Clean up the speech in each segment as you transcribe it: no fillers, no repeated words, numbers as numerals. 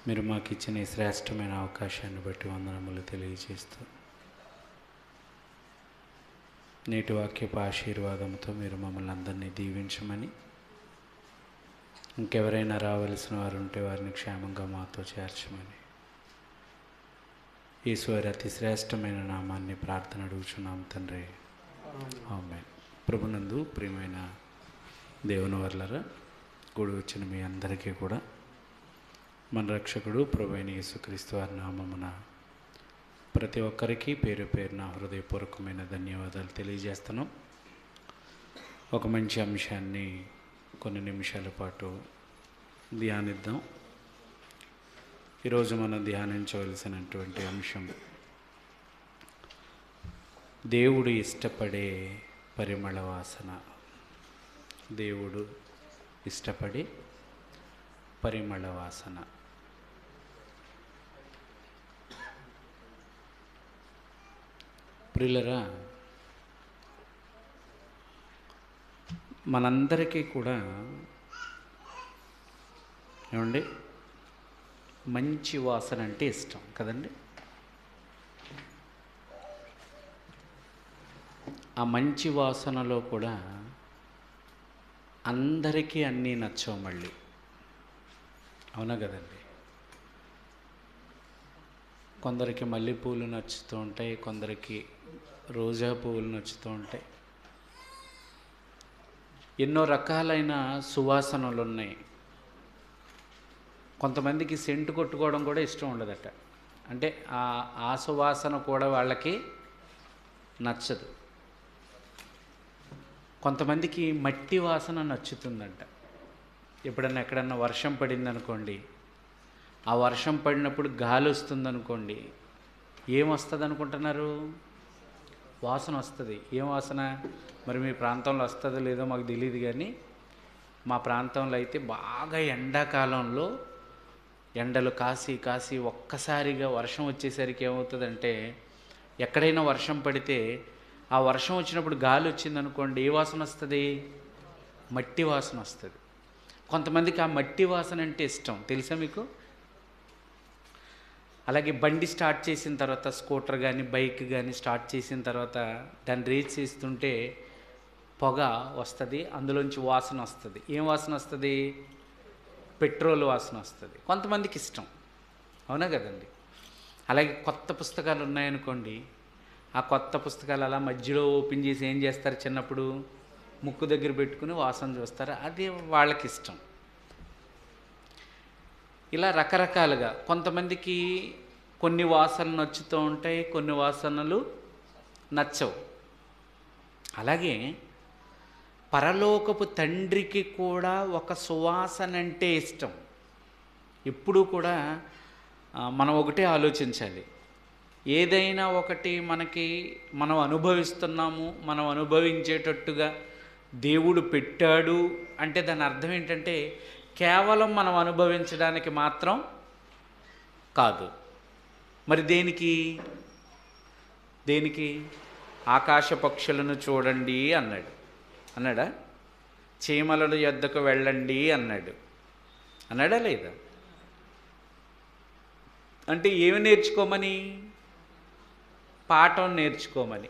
మీరు మాకు ఇచ్చిన ఈ శ్రేష్టమైన అవకాశాన్ని బట్టి వందనములు తెలియజేస్తూ, నేటి వాక్యపు ఆశీర్వాదంతో మీరు మమ్మల్ని అందరినీ దీవించమని, ఇంకెవరైనా రావలసిన వారు ఉంటే వారిని క్షేమంగా మాతో చేర్చమని ఈశ్వరి అతి శ్రేష్టమైన నామాన్ని ప్రార్థన అడుగుచున్నాం తండ్రి. ఆమేన్. ప్రభునందు ప్రియమైన దేవుని వర్లరా, కూడి వచ్చిన మీ అందరికీ కూడా మన రక్షకుడు ప్రభువైన యేసుక్రీస్తు వారి నామమున ప్రతి ఒక్కరికి పేరు పేరున హృదయపూర్వకమైన ధన్యవాదాలు తెలియజేస్తున్నాం. ఒక మంచి అంశాన్ని కొన్ని నిమిషాల పాటు ధ్యానిద్దాం. ఈరోజు మనం ధ్యానించవలసినటువంటి అంశం దేవుడు ఇష్టపడే పరిమళ వాసన. దేవుడు ఇష్టపడే పరిమళ వాసన. ప్రియులరా, మనందరికీ కూడా ఏమండి మంచి వాసన అంటే ఇష్టం కదండి. ఆ మంచి వాసనలో కూడా అందరికీ అన్నీ నచ్చవు మళ్ళీ, అవునా కదండి. కొందరికి మల్లెపూలు నచ్చుతూ ఉంటాయి, కొందరికి రోజా పువ్వులు నచ్చుతూ ఉంటాయి. ఎన్నో రకాలైన సువాసనలు ఉన్నాయి. కొంతమందికి సెంటు కొట్టుకోవడం కూడా ఇష్టం ఉండదట, అంటే ఆ సువాసన కూడా వాళ్ళకి నచ్చదు. కొంతమందికి మట్టి వాసన నచ్చుతుందంట. ఎప్పుడన్నా ఎక్కడన్నా వర్షం పడిందనుకోండి, ఆ వర్షం పడినప్పుడు గాలి వస్తుందనుకోండి, ఏమొస్తుంది అనుకుంటున్నారు? వాసన వస్తుంది. ఏం వాసన? మరి మీ ప్రాంతంలో వస్తుందో లేదో మాకు తెలియదు, కానీ మా ప్రాంతంలో అయితే బాగా ఎండాకాలంలో ఎండలు కాసి కాసి ఒక్కసారిగా వర్షం వచ్చేసరికి ఏమవుతుందంటే, ఎక్కడైనా వర్షం పడితే ఆ వర్షం వచ్చినప్పుడు గాలి వచ్చిందనుకోండి, ఏ వాసన వస్తుంది? మట్టి వాసన వస్తుంది. కొంతమందికి ఆ మట్టి వాసన అంటే ఇష్టం, తెలుసా మీకు? అలాగే బండి స్టార్ట్ చేసిన తర్వాత, స్కూటర్ కానీ బైక్ కానీ స్టార్ట్ చేసిన తర్వాత దాన్ని రేస్ చేస్తుంటే పొగ వస్తుంది, అందులోంచి వాసన వస్తుంది. ఏం వాసన వస్తుంది? పెట్రోల్ వాసన వస్తుంది. కొంతమందికి ఇష్టం, అవునా కదండి. అలాగే కొత్త పుస్తకాలు ఉన్నాయనుకోండి, ఆ కొత్త పుస్తకాలు అలా మధ్యలో ఓపెన్ చేసి ఏం చేస్తారు? చిన్నప్పుడు ముక్కు దగ్గర పెట్టుకుని వాసన చూస్తారు, అది వాళ్ళకి ఇష్టం. ఇలా రకరకాలుగా కొంతమందికి కొన్ని వాసనలు నచ్చుతూ ఉంటాయి, కొన్ని వాసనలు నచ్చవు. అలాగే పరలోకపు తండ్రికి కూడా ఒక సువాసన అంటే ఇష్టం. ఎప్పుడూ కూడా మనం ఒకటే ఆలోచించాలి. ఏదైనా ఒకటి మనం అనుభవిస్తున్నాము, మనం అనుభవించేటట్టుగా దేవుడు పెట్టాడు అంటే దాని అర్థం ఏంటంటే, కేవలం మనం అనుభవించడానికి మాత్రం కాదు. మరి దేనికి? ఆకాశ పక్షులను చూడండి అన్నాడా? చీమల యొద్దకు వెళ్ళండి అన్నాడా లేదా? అంటే ఏమి నేర్చుకోమని? పాఠం నేర్చుకోమని.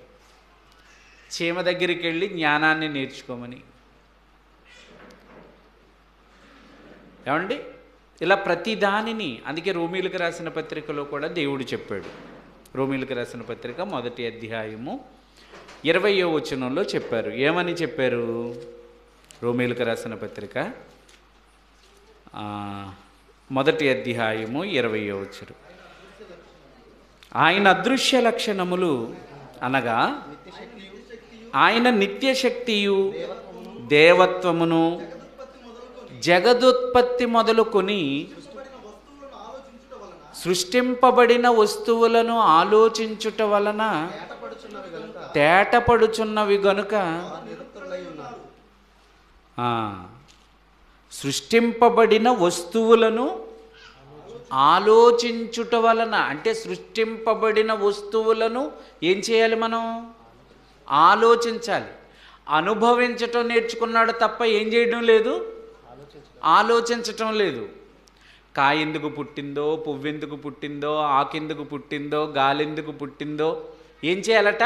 చీమ దగ్గరికి వెళ్ళి జ్ఞానాన్ని నేర్చుకోమని. ఏమండి? ఇలా ప్రతిదానిని, అందుకే రోమీలకు రాసిన పత్రికలో కూడా దేవుడు చెప్పాడు. రోమీలకు రాసిన పత్రిక 1వ అధ్యాయము 20వ వచనంలో చెప్పారు. ఏమని చెప్పారు? రోమీలకు రాసిన పత్రిక 1వ అధ్యాయము 20వ వచనం. ఆయన అదృశ్య లక్షణములు అనగా ఆయన నిత్యశక్తియు దేవత్వమును జగదుత్పత్తి మొదలుకొని సృష్టింపబడిన వస్తువులను ఆలోచించుట వలన తేటపడుచున్నవి గనుక, సృష్టింపబడిన వస్తువులను ఆలోచించుట వలన, అంటే సృష్టింపబడిన వస్తువులను ఏం చేయాలి? మనం ఆలోచించాలి. అనుభవించటం నేర్చుకున్నాడు తప్ప ఏం చేయడం లేదు? ఆలోచించటం లేదు. కాయ ఎందుకు పుట్టిందో, పువ్వెందుకు పుట్టిందో, ఆకెందుకు పుట్టిందో, గాలెందుకు పుట్టిందో ఏం చేయాలట?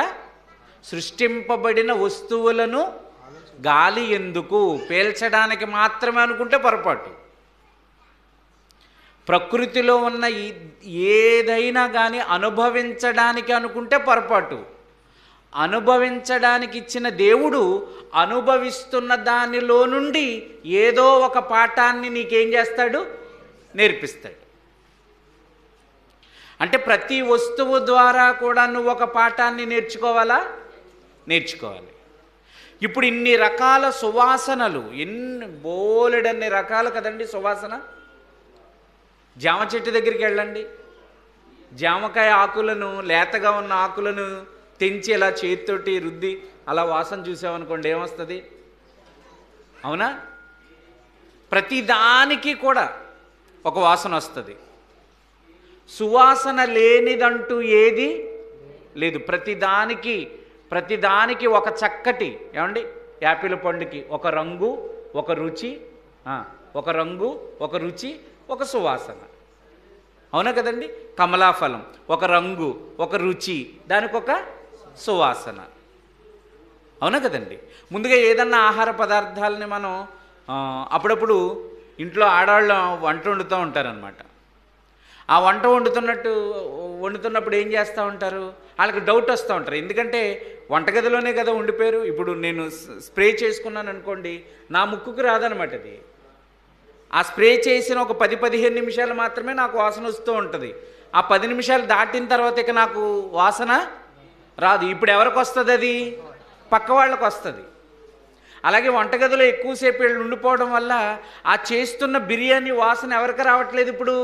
సృష్టింపబడిన వస్తువులను గాలి ఎందుకు పేల్చడానికి మాత్రమే అనుకుంటే పొరపాటు. ప్రకృతిలో ఉన్న ఏదైనా కానీ అనుభవించడానికి అనుకుంటే పొరపాటు. అనుభవించడానికి ఇచ్చిన దేవుడు అనుభవిస్తున్న దానిలో నుండి ఏదో ఒక పాఠాన్ని నీకేం చేస్తాడు? నేర్పిస్తాడు. అంటే ప్రతి వస్తువు ద్వారా కూడా నువ్వు ఒక పాఠాన్ని నేర్చుకోవాలా? నేర్చుకోవాలి. ఇప్పుడు ఇన్ని రకాల సువాసనలు, బోలెడన్ని రకాలు కదండి సువాసన. జామ చెట్టు దగ్గరికి వెళ్ళండి, జామకాయ ఆకులను, లేతగా ఉన్న ఆకులను తెంచి ఇలా చేతితోటి రుద్ది అలా వాసన చూసామనుకోండి, ఏమొస్తుంది? అవునా? ప్రతిదానికి కూడా ఒక వాసన వస్తుంది. సువాసన లేనిదంటూ ఏది లేదు. ప్రతిదానికి ఒక చక్కటి, ఏమండి, యాపిల్ పండుకి ఒక రంగు, ఒక రుచి, ఒక రంగు, ఒక రుచి, ఒక సువాసన. అవునా కదండి? కమలాఫలం ఒక రంగు, ఒక రుచి, దానికి ఒక సువాసన. అవునా కదండి? ముందుగా ఏదన్నా ఆహార పదార్థాలని మనం అప్పుడప్పుడు ఇంట్లో ఆడవాళ్ళు వంట వండుతూ ఉంటారనమాట. ఆ వంట వండుతున్నప్పుడు ఏం చేస్తూ ఉంటారు? వాళ్ళకి డౌట్ వస్తూ ఉంటారు. ఎందుకంటే వంటగదిలోనే కదా ఉండిపోయారు. ఇప్పుడు నేను స్ప్రే చేసుకున్నాను అనుకోండి, నా ముక్కుకు రాదనమాట అది. ఆ స్ప్రే చేసిన ఒక 10-15 నిమిషాలు మాత్రమే నాకు వాసన వస్తూ ఉంటుంది. ఆ 10 నిమిషాలు దాటిన తర్వాత ఇక నాకు వాసన రాదు. ఇప్పుడు ఎవరికి వస్తుంది? అది పక్క వాళ్ళకి వస్తుంది. అలాగే వంటగదిలో ఎక్కువసేపు వీళ్ళు ఉండిపోవడం వల్ల ఆ చేస్తున్న బిర్యానీ వాసన ఎవరికి రావట్లేదు? ఇప్పుడు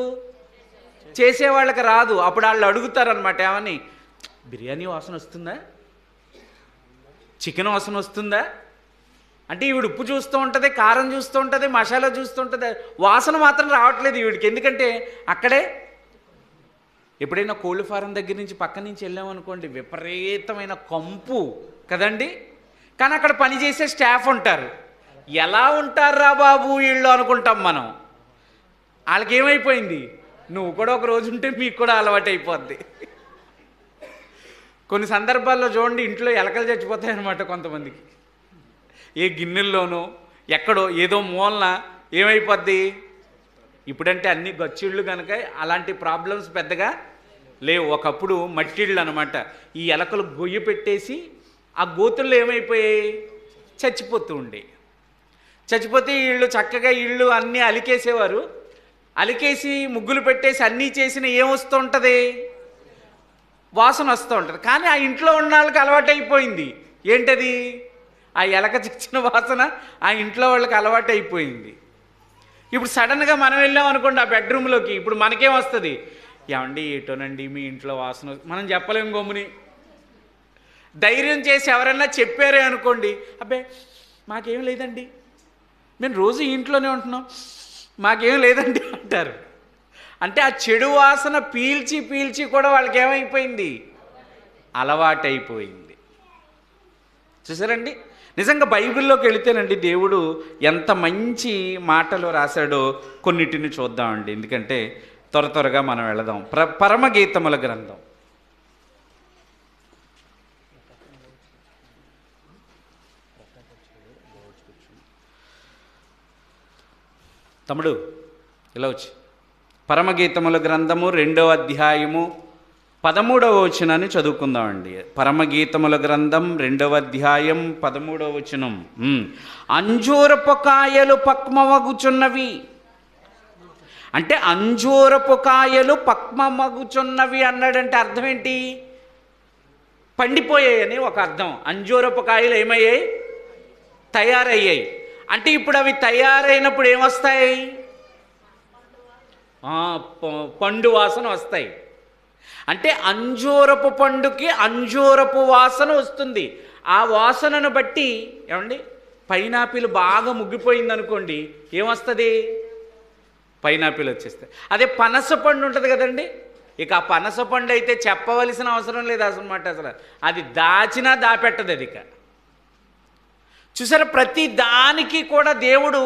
చేసేవాళ్ళకి రాదు. అప్పుడు వాళ్ళు అడుగుతారనమాట, ఏమని, బిర్యానీ వాసన వస్తుందా, చికెన్ వాసన వస్తుందా అంటే ఈవిడ ఉప్పు చూస్తూ ఉంటుంది, కారం చూస్తూ ఉంటుంది, మసాలా చూస్తూ ఉంటుంది, వాసన మాత్రం రావట్లేదు ఈవిడికి. ఎందుకంటే అక్కడే ఎప్పుడైనా కోళ్ళ ఫారం దగ్గర నుంచి పక్క నుంచి వెళ్ళామనుకోండి, విపరీతమైన కంపు కదండి. కానీ అక్కడ పనిచేసే స్టాఫ్ ఉంటారు. ఎలా ఉంటారా బాబు వీళ్ళు అనుకుంటాం మనం. వాళ్ళకి ఏమైపోయింది? నువ్వు కూడా ఒక రోజు ఉంటే మీకు కూడా అలవాటు అయిపోద్ది. కొన్ని సందర్భాల్లో చూడండి, ఇంట్లో ఎలకలు చచ్చిపోతాయి అన్నమాట కొంతమందికి. ఏ గిన్నెల్లోనో ఎక్కడో ఏదో మూలన ఏమైపోద్ది? ఇప్పుడంటే అన్ని గచ్చిళ్ళు కనుక అలాంటి ప్రాబ్లమ్స్ పెద్దగా లేవు. ఒకప్పుడు మట్టిళ్ళు అనమాట. ఈ ఎలకలు గొయ్యి పెట్టేసి ఆ గోతుల్లో ఏమైపోయాయి? చచ్చిపోతూ ఉండే. చచ్చిపోతే వీళ్ళు చక్కగా ఇళ్ళు అన్నీ అలికేసేవారు. అలికేసి ముగ్గులు పెట్టేసి అన్నీ చేసిన ఏమొస్తూ ఉంటుంది? వాసన వస్తూ ఉంటుంది. కానీ ఆ ఇంట్లో ఉన్న వాళ్ళకి అలవాటు అయిపోయింది. ఏంటది? ఆ ఎలక చచ్చిన వాసన ఆ ఇంట్లో వాళ్ళకి అలవాటు అయిపోయింది. ఇప్పుడు సడన్గా మనం వెళ్ళాం అనుకోండి ఆ బెడ్రూమ్లోకి, ఇప్పుడు మనకేం వస్తుంది? ఏమండి ఏటోనండి మీ ఇంట్లో వాసన, మనం చెప్పలేము గమ్ముని. ధైర్యం చేసి ఎవరన్నా చెప్పారే అనుకోండి, అబ్బే మాకేం లేదండి, మేము రోజు ఇంట్లోనే ఉంటున్నాం, మాకేం లేదండి అంటారు. అంటే ఆ చెడు వాసన పీల్చి కూడా వాళ్ళకి ఏమైపోయింది? అలవాటైపోయింది. చూసారండి? నిజంగా బైబిల్లోకి వెళితేనండి దేవుడు ఎంత మంచి మాటలు రాశాడో కొన్నిటిని చూద్దామండి. ఎందుకంటే త్వరగా మనం వెళదాం. పరమగీతముల గ్రంథం తమ్ముడు ఇలా వచ్చి పరమగీతముల గ్రంథము 2వ అధ్యాయము 13వ వచనాన్ని చదువుకుందామండి. పరమగీతముల గ్రంథం 2వ అధ్యాయం 13వ వచనం. అంజూరపు కాయలు పక్వమగుచున్నవి. అంటే అంజూరపు కాయలు పక్వమగుచున్నవి అన్నాడంటే అర్థం ఏంటి? పండిపోయాయి అని ఒక అర్థం. అంజూరపు కాయలు ఏమయ్యాయి? తయారయ్యాయి. అంటే ఇప్పుడు అవి తయారైనప్పుడు ఏమొస్తాయి? పండు వాసన వస్తాయి. అంటే అంజూరపు పండుకి అంజూరపు వాసన వస్తుంది. ఆ వాసనను బట్టి ఏమండి, పైనాపిల్ బాగా ముగ్గిపోయింది అనుకోండి, ఏమొస్తుంది? పైనాపిల్ వచ్చేస్తాయి. అదే పనస పండు ఉంటుంది కదండి, ఇక ఆ పనస పండు అయితే చెప్పవలసిన అవసరం లేదు అసలు. అసలు అది దాచినా దాపెట్టదు అది. ఇక చూసారా, ప్రతి దానికి కూడా దేవుడు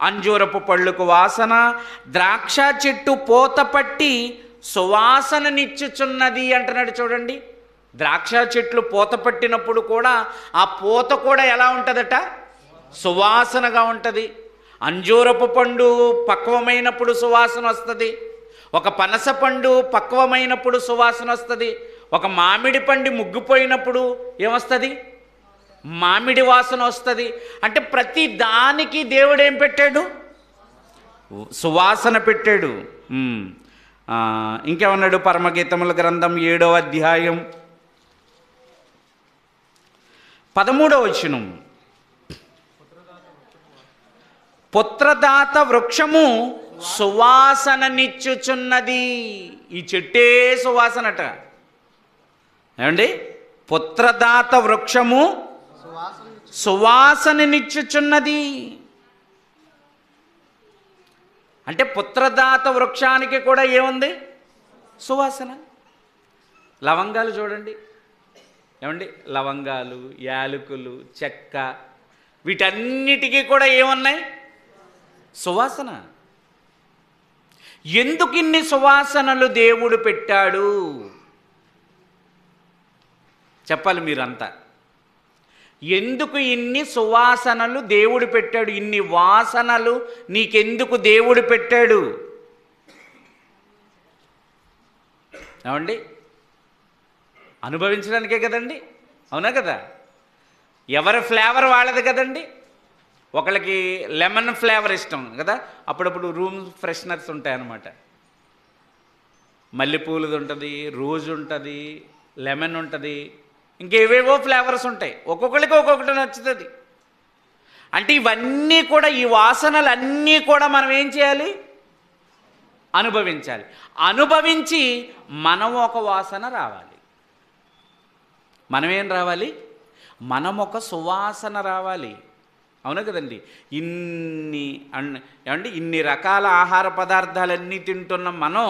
అంజూరపు పళ్ళుకు వాసన, ద్రాక్ష చెట్టు పూత పట్టి సువాసననిచ్చుచున్నది అంటున్నాడు. చూడండి, ద్రాక్ష చెట్లు పూత పట్టినప్పుడు కూడా ఆ పూత కూడా ఎలా ఉంటుందట? సువాసనగా ఉంటుంది. అంజూరపు పండు పక్వమైనప్పుడు సువాసన వస్తుంది, ఒక పనస పండు పక్వమైనప్పుడు సువాసన వస్తుంది, ఒక మామిడి పండు ముగ్గిపోయినప్పుడు ఏమొస్తుంది? మామిడి వాసన వస్తుంది. అంటే ప్రతి దానికి దేవుడు ఏం పెట్టాడు? సువాసన పెట్టాడు. ఇంకేమన్నాడు? పరమగీతముల గ్రంథం 7వ అధ్యాయం 13వ వచనం, పుత్రదాత వృక్షము సువాసననిచ్చుచున్నది. ఈ చెట్టే సువాసనట. ఏమండి? పుత్రదాత వృక్షము సువాసననిచ్చుచున్నది. అంటే పుత్రదాత వృక్షానికి కూడా ఏముంది? సువాసన. లవంగాలు చూడండి, ఏమండి? లవంగాలు, యాలకులు, చెక్క, వీటన్నిటికీ కూడా ఏమున్నాయి? సువాసన. ఎందుకు ఇన్ని సువాసనలు దేవుడు పెట్టాడు చెప్పాలి మీరంతా. ఎందుకు ఇన్ని సువాసనలు దేవుడు పెట్టాడు? ఇన్ని వాసనలు నీకెందుకు దేవుడు పెట్టాడు? ఏమండి? అనుభవించడానికే కదండి, అవునా కదా? ఎవరి ఫ్లేవర్ వాళ్ళది కదండి. ఒకళ్ళకి లెమన్ ఫ్లేవర్ ఇష్టం కదా, అప్పుడప్పుడు రూమ్ ఫ్రెషనర్స్ ఉంటాయన్నమాట. మల్లెపూలది ఉంటుంది, రోజ్ ఉంటుంది, లెమన్ ఉంటుంది, ఇంకేవేవో ఫ్లేవర్స్ ఉంటాయి. ఒక్కొక్కరికి ఒక్కొక్కటి నచ్చుతుంది. అంటే ఇవన్నీ కూడా, ఈ వాసనలు అన్నీ కూడా మనం ఏం చేయాలి? అనుభవించాలి. అనుభవించి మనం ఒక వాసన రావాలి. మనమేం రావాలి? మనం ఒక సువాసన రావాలి. అవునా కదండి? ఇన్ని రకాల ఆహార పదార్థాలన్నీ తింటున్న మనం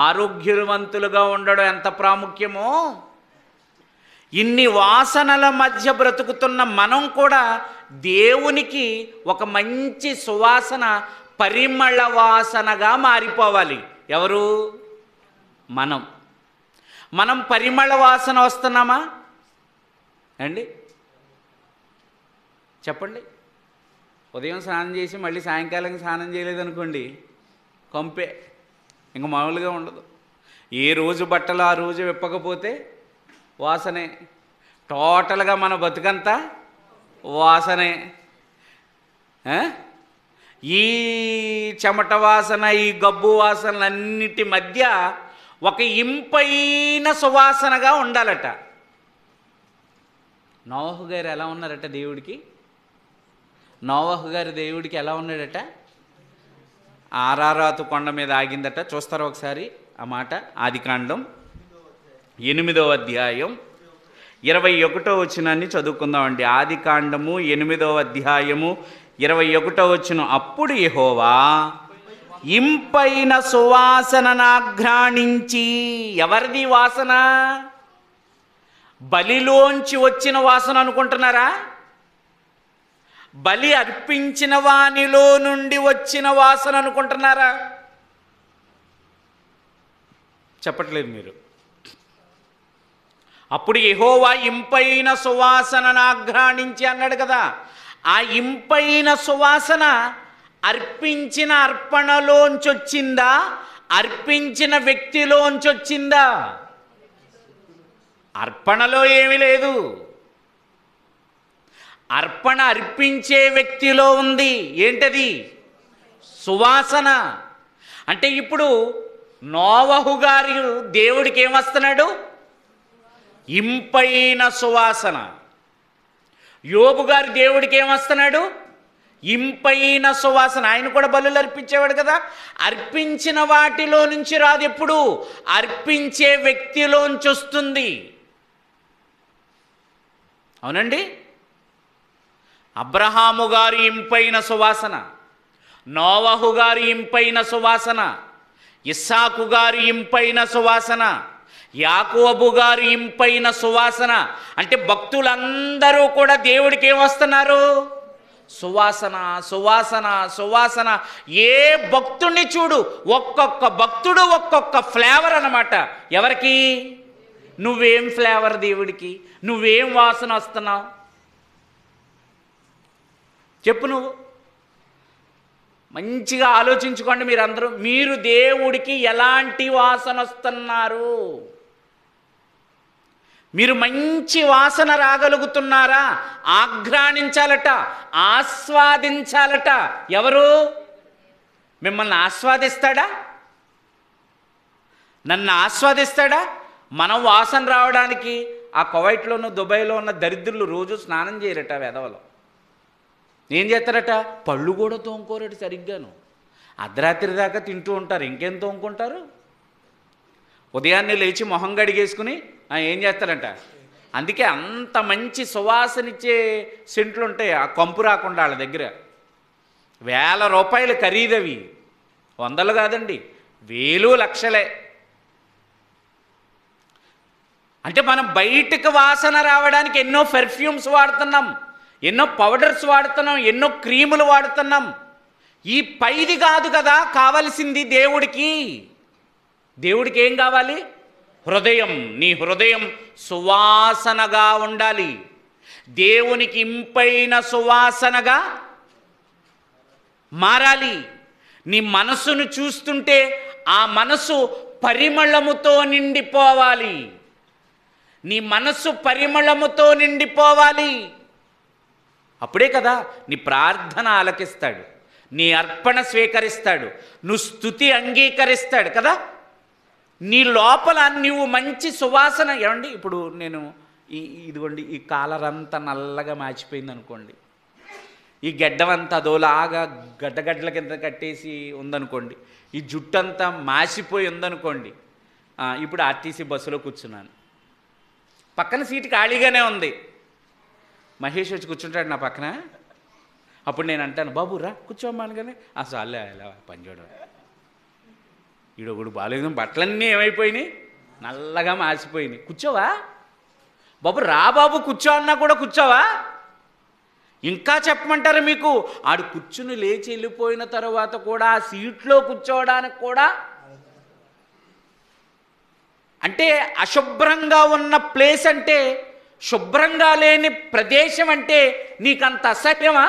ఆరోగ్యవంతులుగా ఉండడం ఎంత ప్రాముఖ్యమో, ఇన్ని వాసనల మధ్య బ్రతుకుతున్న మనం కూడా దేవునికి ఒక మంచి సువాసన, పరిమళ వాసనగా మారిపోవాలి. ఎవరు? మనం పరిమళ వాసన వస్తున్నామా అండి? చెప్పండి. ఉదయం స్నానం చేసి మళ్ళీ సాయంకాలం స్నానం చేయలేదనుకోండి, కంపే, ఇంక మామూలుగా ఉండదు. ఏ రోజు బట్టలు ఆ రోజు విప్పకపోతే వాసనే. టోటల్గా మన బతుకంతా వాసనే. ఈ చెమట వాసన, ఈ గబ్బు వాసనలన్నిటి మధ్య ఒక ఇంపైన సువాసనగా ఉండాలట. నోవహు గారు ఎలా ఉన్నారట దేవుడికి? నోవహు గారు దేవుడికి ఎలా ఉన్నాడట? ఆరారాతు కొండ మీద ఆగిందట. చూస్తారా ఒకసారి ఆ మాట? ఆదికాండం 8వ అధ్యాయం 21వ వచనాన్ని చదువుకుందామండి. ఆదికాండము 8వ అధ్యాయము 21వ వచనం. అప్పుడు యెహోవా ఇంపైన సువాసననాఘ్రాణించి. ఎవరిది వాసన? బలిలోంచి వచ్చిన వాసన అనుకుంటున్నారా? బలి అర్పించిన వానిలో నుండి వచ్చిన వాసన అనుకుంటున్నారా? చెప్పట్లేదు మీరు. అప్పుడు యెహోవా ఇంపైన సువాసననాఘ్రాణించి అన్నాడు కదా. ఆ ఇంపైన సువాసన అర్పించిన అర్పణలోంచి వచ్చిందా? అర్పించిన వ్యక్తిలోంచి వచ్చిందా? అర్పణలో ఏమీ లేదు, అర్పణ అర్పించే వ్యక్తిలో ఉంది. ఏంటది? సువాసన. అంటే ఇప్పుడు నోవహు గారు దేవుడికి ఏమస్తున్నాడు? ఇంపైన సువాసన. యోబు గారు దేవుడికి ఏమస్తున్నాడు? ఇంపైన సువాసన. ఆయన కూడా బలులు అర్పించేవాడు కదా. అర్పించిన వాటిలో నుంచి రాదు, ఎప్పుడు అర్పించే వ్యక్తిలోంచి వస్తుంది. అవునండి? అబ్రహాము గారి ఇంపైన సువాసన, నోవహు గారి ఇంపైన సువాసన, ఇస్సాకు గారి ఇంపైన సువాసన, యాకోబు గారి ఇంపైన సువాసన. అంటే భక్తులందరూ కూడా దేవుడికి ఏమొస్తున్నారు? సువాసన సువాసన సువాసన. ఏ భక్తుడిని చూడు, ఒక్కొక్క భక్తుడు ఒక్కొక్క ఫ్లేవర్ అన్నమాట. ఎవరికి? నువ్వేం ఫ్లేవర్ దేవుడికి? నువ్వేం వాసన వస్తున్నావు చెప్పు? నువ్వు మంచిగా ఆలోచించుకోండి మీరందరూ. మీరు దేవుడికి ఎలాంటి వాసన వస్తున్నారు? మీరు మంచి వాసన రాగలుగుతున్నారా? ఆఘ్రాణించాలట, ఆస్వాదించాలట. ఎవరు? మిమ్మల్ని ఆస్వాదిస్తాడా? నన్ను ఆస్వాదిస్తాడా? మనం వాసన రావడానికి ఆ కువైట్లోనూ దుబాయ్లో ఉన్న దరిద్రులు రోజు స్నానం చేయరట. వెధవలు ఏం చేస్తారట? పళ్ళు కూడా తోముకోరట సరిగ్గాను. అర్ధరాత్రి దాకా తింటూ ఉంటారు. ఇంకేం తోముకుంటారు? ఉదయాన్నే లేచి మొహం గడిగేసుకుని ఏం చేస్తారంట? అందుకే అంత మంచి సువాసనిచ్చే సెంట్లు ఉంటాయి. ఆ కంపు రాకుండా వాళ్ళ దగ్గర. వేల రూపాయలు ఖరీదవి, వందలు కాదండి, వేలు లక్షలే. అంటే మనం బయటకు వాసన రావడానికి ఎన్నో పెర్ఫ్యూమ్స్ వాడుతున్నాం, ఎన్నో పౌడర్స్ వాడుతున్నాం, ఎన్నో క్రీములు వాడుతున్నాం. ఈ పైది కాదు కదా కావలసింది దేవుడికి. దేవుడికి ఏం కావాలి? హృదయం. నీ హృదయం సువాసనగా ఉండాలి. దేవునికి ఇంపైన సువాసనగా మారాలి. నీ మనసును చూస్తుంటే ఆ మనసు పరిమళముతో నిండిపోవాలి. నీ మనసు పరిమళముతో నిండిపోవాలి. అప్పుడే కదా నీ ప్రార్థన ఆలకిస్తాడు, నీ అర్పణ స్వీకరిస్తాడు, నువ్వు స్తుతి అంగీకరిస్తాడు కదా. నీ లోపల నువ్వు మంచి సువాసన. ఏమండి, ఇప్పుడు నేను ఇదిగోండి ఈ కాలర్ అంతా నల్లగా మార్చిపోయింది అనుకోండి, ఈ గెడ్డమంతా అదోలాగా గడ్డగడ్డల కింద కట్టేసి ఉందనుకోండి, ఈ జుట్టు అంతా మాసిపోయి ఉందనుకోండి. ఇప్పుడు ఆర్టీసీ బస్సులో కూర్చున్నాను, పక్కన సీటు ఖాళీగానే ఉంది. మహేష్ వచ్చి కూర్చుంటాడు నా పక్కన. అప్పుడు నేను అంటాను, బాబు రా కూర్చోమ్మాను. కానీ అసలు అలా పని చూడడం, ఈడొకడు బాగాలేదు, బట్టలన్నీ ఏమైపోయినాయి, నల్లగా మాసిపోయినాయి. కూర్చోవా బాబు? రా బాబు కూర్చో అన్నా కూడా కూర్చోవా? ఇంకా చెప్పమంటారు మీకు? ఆడు కూర్చుని లేచి వెళ్ళిపోయిన తర్వాత కూడా ఆ సీట్లో కూర్చోవడానికి కూడా, అంటే అశుభ్రంగా ఉన్న ప్లేస్ అంటే, శుభ్రంగా లేని ప్రదేశం అంటే నీకంత అసహ్యమా?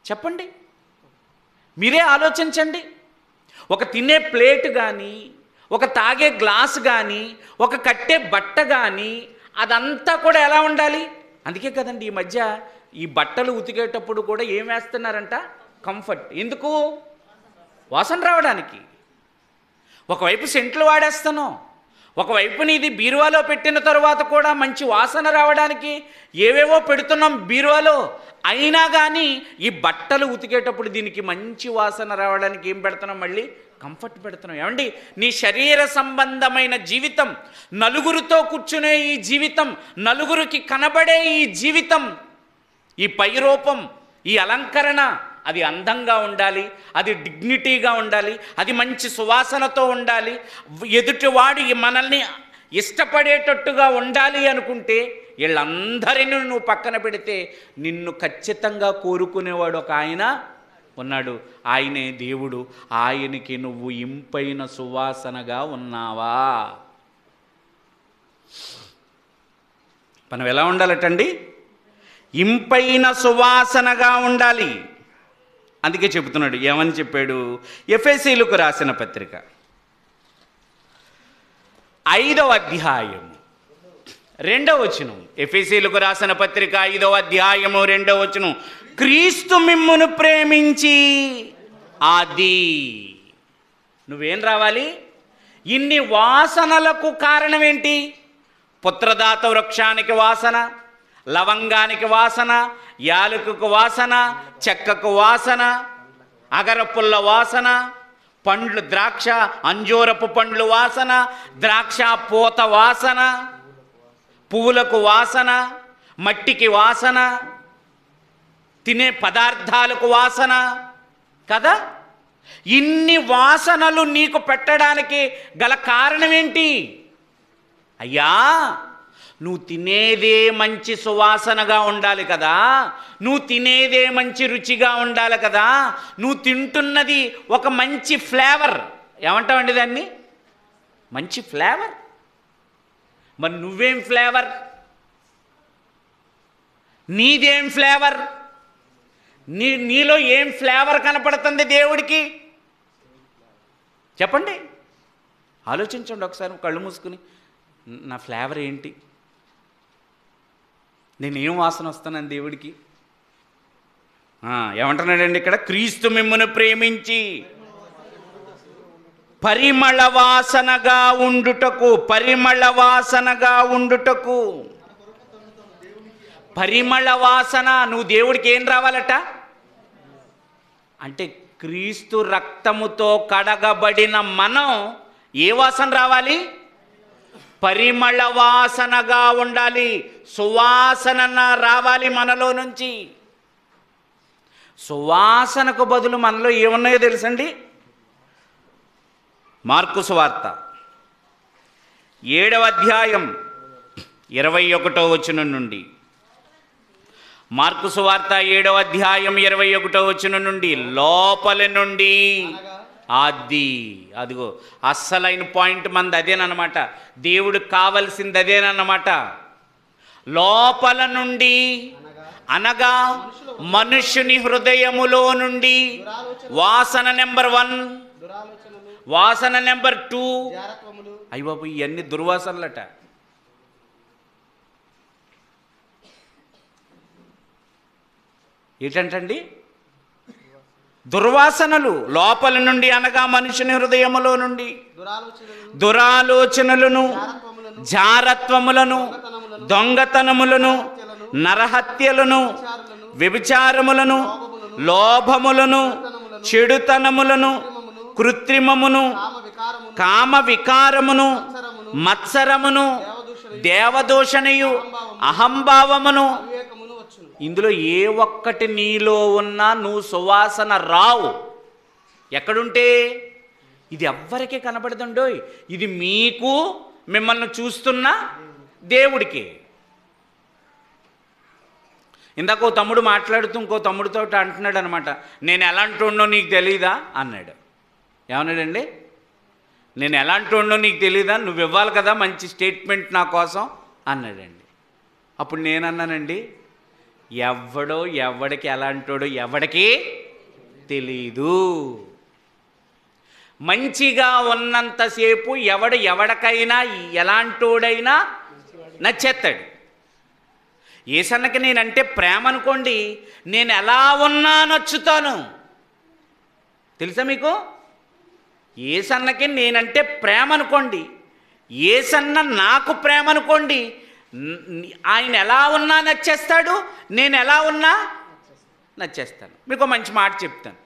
చెప్పండి, మీరే ఆలోచించండి. ఒక తినే ప్లేట్ కానీ, ఒక తాగే గ్లాస్ కానీ, ఒక కట్టే బట్ట కానీ, అదంతా కూడా ఎలా ఉండాలి? అందుకే కదండి ఈ మధ్య ఈ బట్టలు ఉతికేటప్పుడు కూడా ఏం వేస్తున్నారంట? కంఫర్ట్. ఎందుకు? వాసన రావడానికి. ఒకవైపు సెంట్లు వాడేస్తాను, ఒకవైపు నీది బీరువాలో పెట్టిన తర్వాత కూడా మంచి వాసన రావడానికి ఏవేవో పెడుతున్నాం బీరువాలో. అయినా కానీ ఈ బట్టలు ఉతికేటప్పుడు దీనికి మంచి వాసన రావడానికి ఏం పెడుతున్నాం? మళ్ళీ కంఫర్ట్ పెడుతున్నాం. ఏమండి, నీ శరీర సంబంధమైన జీవితం, నలుగురితో కూర్చునే ఈ జీవితం, నలుగురికి కనబడే ఈ జీవితం, ఈ పై రూపం, ఈ అలంకరణ, అది అందంగా ఉండాలి, అది డిగ్నిటీగా ఉండాలి, అది మంచి సువాసనతో ఉండాలి, ఎదుటివాడు మనల్ని ఇష్టపడేటట్టుగా ఉండాలి అనుకుంటే వీళ్ళందరినీ నువ్వు పక్కన పెడితే నిన్ను ఖచ్చితంగా కోరుకునేవాడు ఒక ఆయన ఉన్నాడు. ఆయనే దేవుడు. ఆయనకి నువ్వు ఇంపైన సువాసనగా ఉన్నావా? మనం ఎలా ఉండాలటండి? ఇంపైన సువాసనగా ఉండాలి. అందుకే చెబుతున్నాడు. ఏమని చెప్పాడు? ఎఫెసీయులకు రాసిన పత్రిక 5వ అధ్యాయం 2వ వచనం. ఎఫెసీయులకు రాసిన పత్రిక 5వ అధ్యాయము 2వ వచనం. క్రీస్తు మిమ్మును ప్రేమించి అది. నువ్వేం రావాలి? ఇన్ని వాసనలకు కారణం ఏంటి? పుత్రదాత వృక్షానికి వాసన, లవంగానికి వాసన, యాలకుకు వాసన, చెక్కకు వాసన, అగరపుల్ల వాసన, పండ్లు ద్రాక్ష అంజూరపు పండ్లు వాసన, ద్రాక్ష పూత వాసన, పువ్వులకు వాసన, మట్టికి వాసన, తినే పదార్థాలకు వాసన కదా. ఇన్ని వాసనలు నీకు పెట్టడానికి గల కారణం ఏంటి? అయ్యా, నువ్వు తినేదే మంచి సువాసనగా ఉండాలి కదా, నువ్వు తినేదే మంచి రుచిగా ఉండాలి కదా, నువ్వు తింటున్నది ఒక మంచి ఫ్లేవర్. ఏమంటావండి దాన్ని? మంచి ఫ్లేవర్. మరి నువ్వేం ఫ్లేవర్? నీదేం ఫ్లేవర్? నీలో ఏం ఫ్లేవర్ కనపడుతుంది దేవుడికి? చెప్పండి, ఆలోచించండి ఒకసారి కళ్ళు మూసుకుని. నా ఫ్లేవర్ ఏంటి? నేనేం వాసన వస్తున్నాను దేవుడికి? ఏమంటున్నాడండి ఇక్కడ? క్రీస్తు మిమ్మును ప్రేమించి పరిమళ వాసనగా ఉండుటకు, పరిమళ వాసనగా ఉండుటకు. పరిమళ వాసన, నువ్వు దేవుడికి ఏం రావాలట అంటే క్రీస్తు రక్తముతో కడగబడిన మనం ఏ వాసన రావాలి? పరిమళ వాసనగా ఉండాలి. సువాసన రావాలి మనలో నుంచి. సువాసనకు బదులు మనలో ఏమున్నాయో తెలుసండి? మార్కు సువార్త 7వ అధ్యాయం 21వ వచనం నుండి. మార్కు సువార్త 7వ అధ్యాయం 21వ వచనం నుండి. లోపలి నుండి, అదిగో అస్సలైన పాయింట్ మంది అదేనమాట. దేవుడికి కావలసింది అదేనమాట. లోపల నుండి అనగా మనుష్యుని హృదయములో నుండి వాసన నెంబర్ 1, వాసన నెంబర్ 2. అయ్య బాబు, ఇవన్నీ దుర్వాసనలట. ఏంటంటండి? దుర్వాసనలు. లోపల నుండి అనగా మనుషుని హృదయములో నుండి దురాలోచనలను, జారత్వములను, దొంగతనములను, నరహత్యలను, వ్యభిచారములను, లోభములను, చెడుతనములను, కృత్రిమమును, కామ వికారమును, మత్సరమును, దేవదూషణయు, అహంభావమును. ఇందులో ఏ ఒక్కటి నీలో ఉన్నా నువ్వు సువాసన రావు. ఎక్కడుంటే? ఇది ఎవ్వరికీ కనబడదండో. ఇది మీకు, మిమ్మల్ని చూస్తున్న దేవుడికి. ఇందాక ఓ తమ్ముడు మాట్లాడుతూ ఇంకో తమ్ముడితో అంటున్నాడు అనమాట, నేను ఎలాంటి వాడినో నీకు తెలీదా అన్నాడు. ఏమన్నాడండి? నేను ఎలాంటి వాడినో నీకు తెలీదా, నువ్వు ఇవ్వాలి కదా మంచి స్టేట్మెంట్ నా కోసం అన్నాడండి. అప్పుడు నేనన్నానండి, ఎవడో ఎవడికి ఎలాంటోడో ఎవడికి తెలీదు. మంచిగా ఉన్నంతసేపు ఎవడికైనా ఎలాంటోడైనా నచ్చేస్తాడు. ఏసన్నకి నేనంటే ప్రేమ అనుకోండి, నేను ఎలా ఉన్నా నచ్చుతాను. తెలుసా మీకు? ఏసన్నకి నేనంటే ప్రేమ అనుకోండి, ఏసన్న నాకు ప్రేమ అనుకోండి, ఆయన ఎలా ఉన్నా నచ్చేస్తాడు, నేను ఎలా ఉన్నా నచ్చేస్తాను. మీకు మంచి మాట చెప్తాను.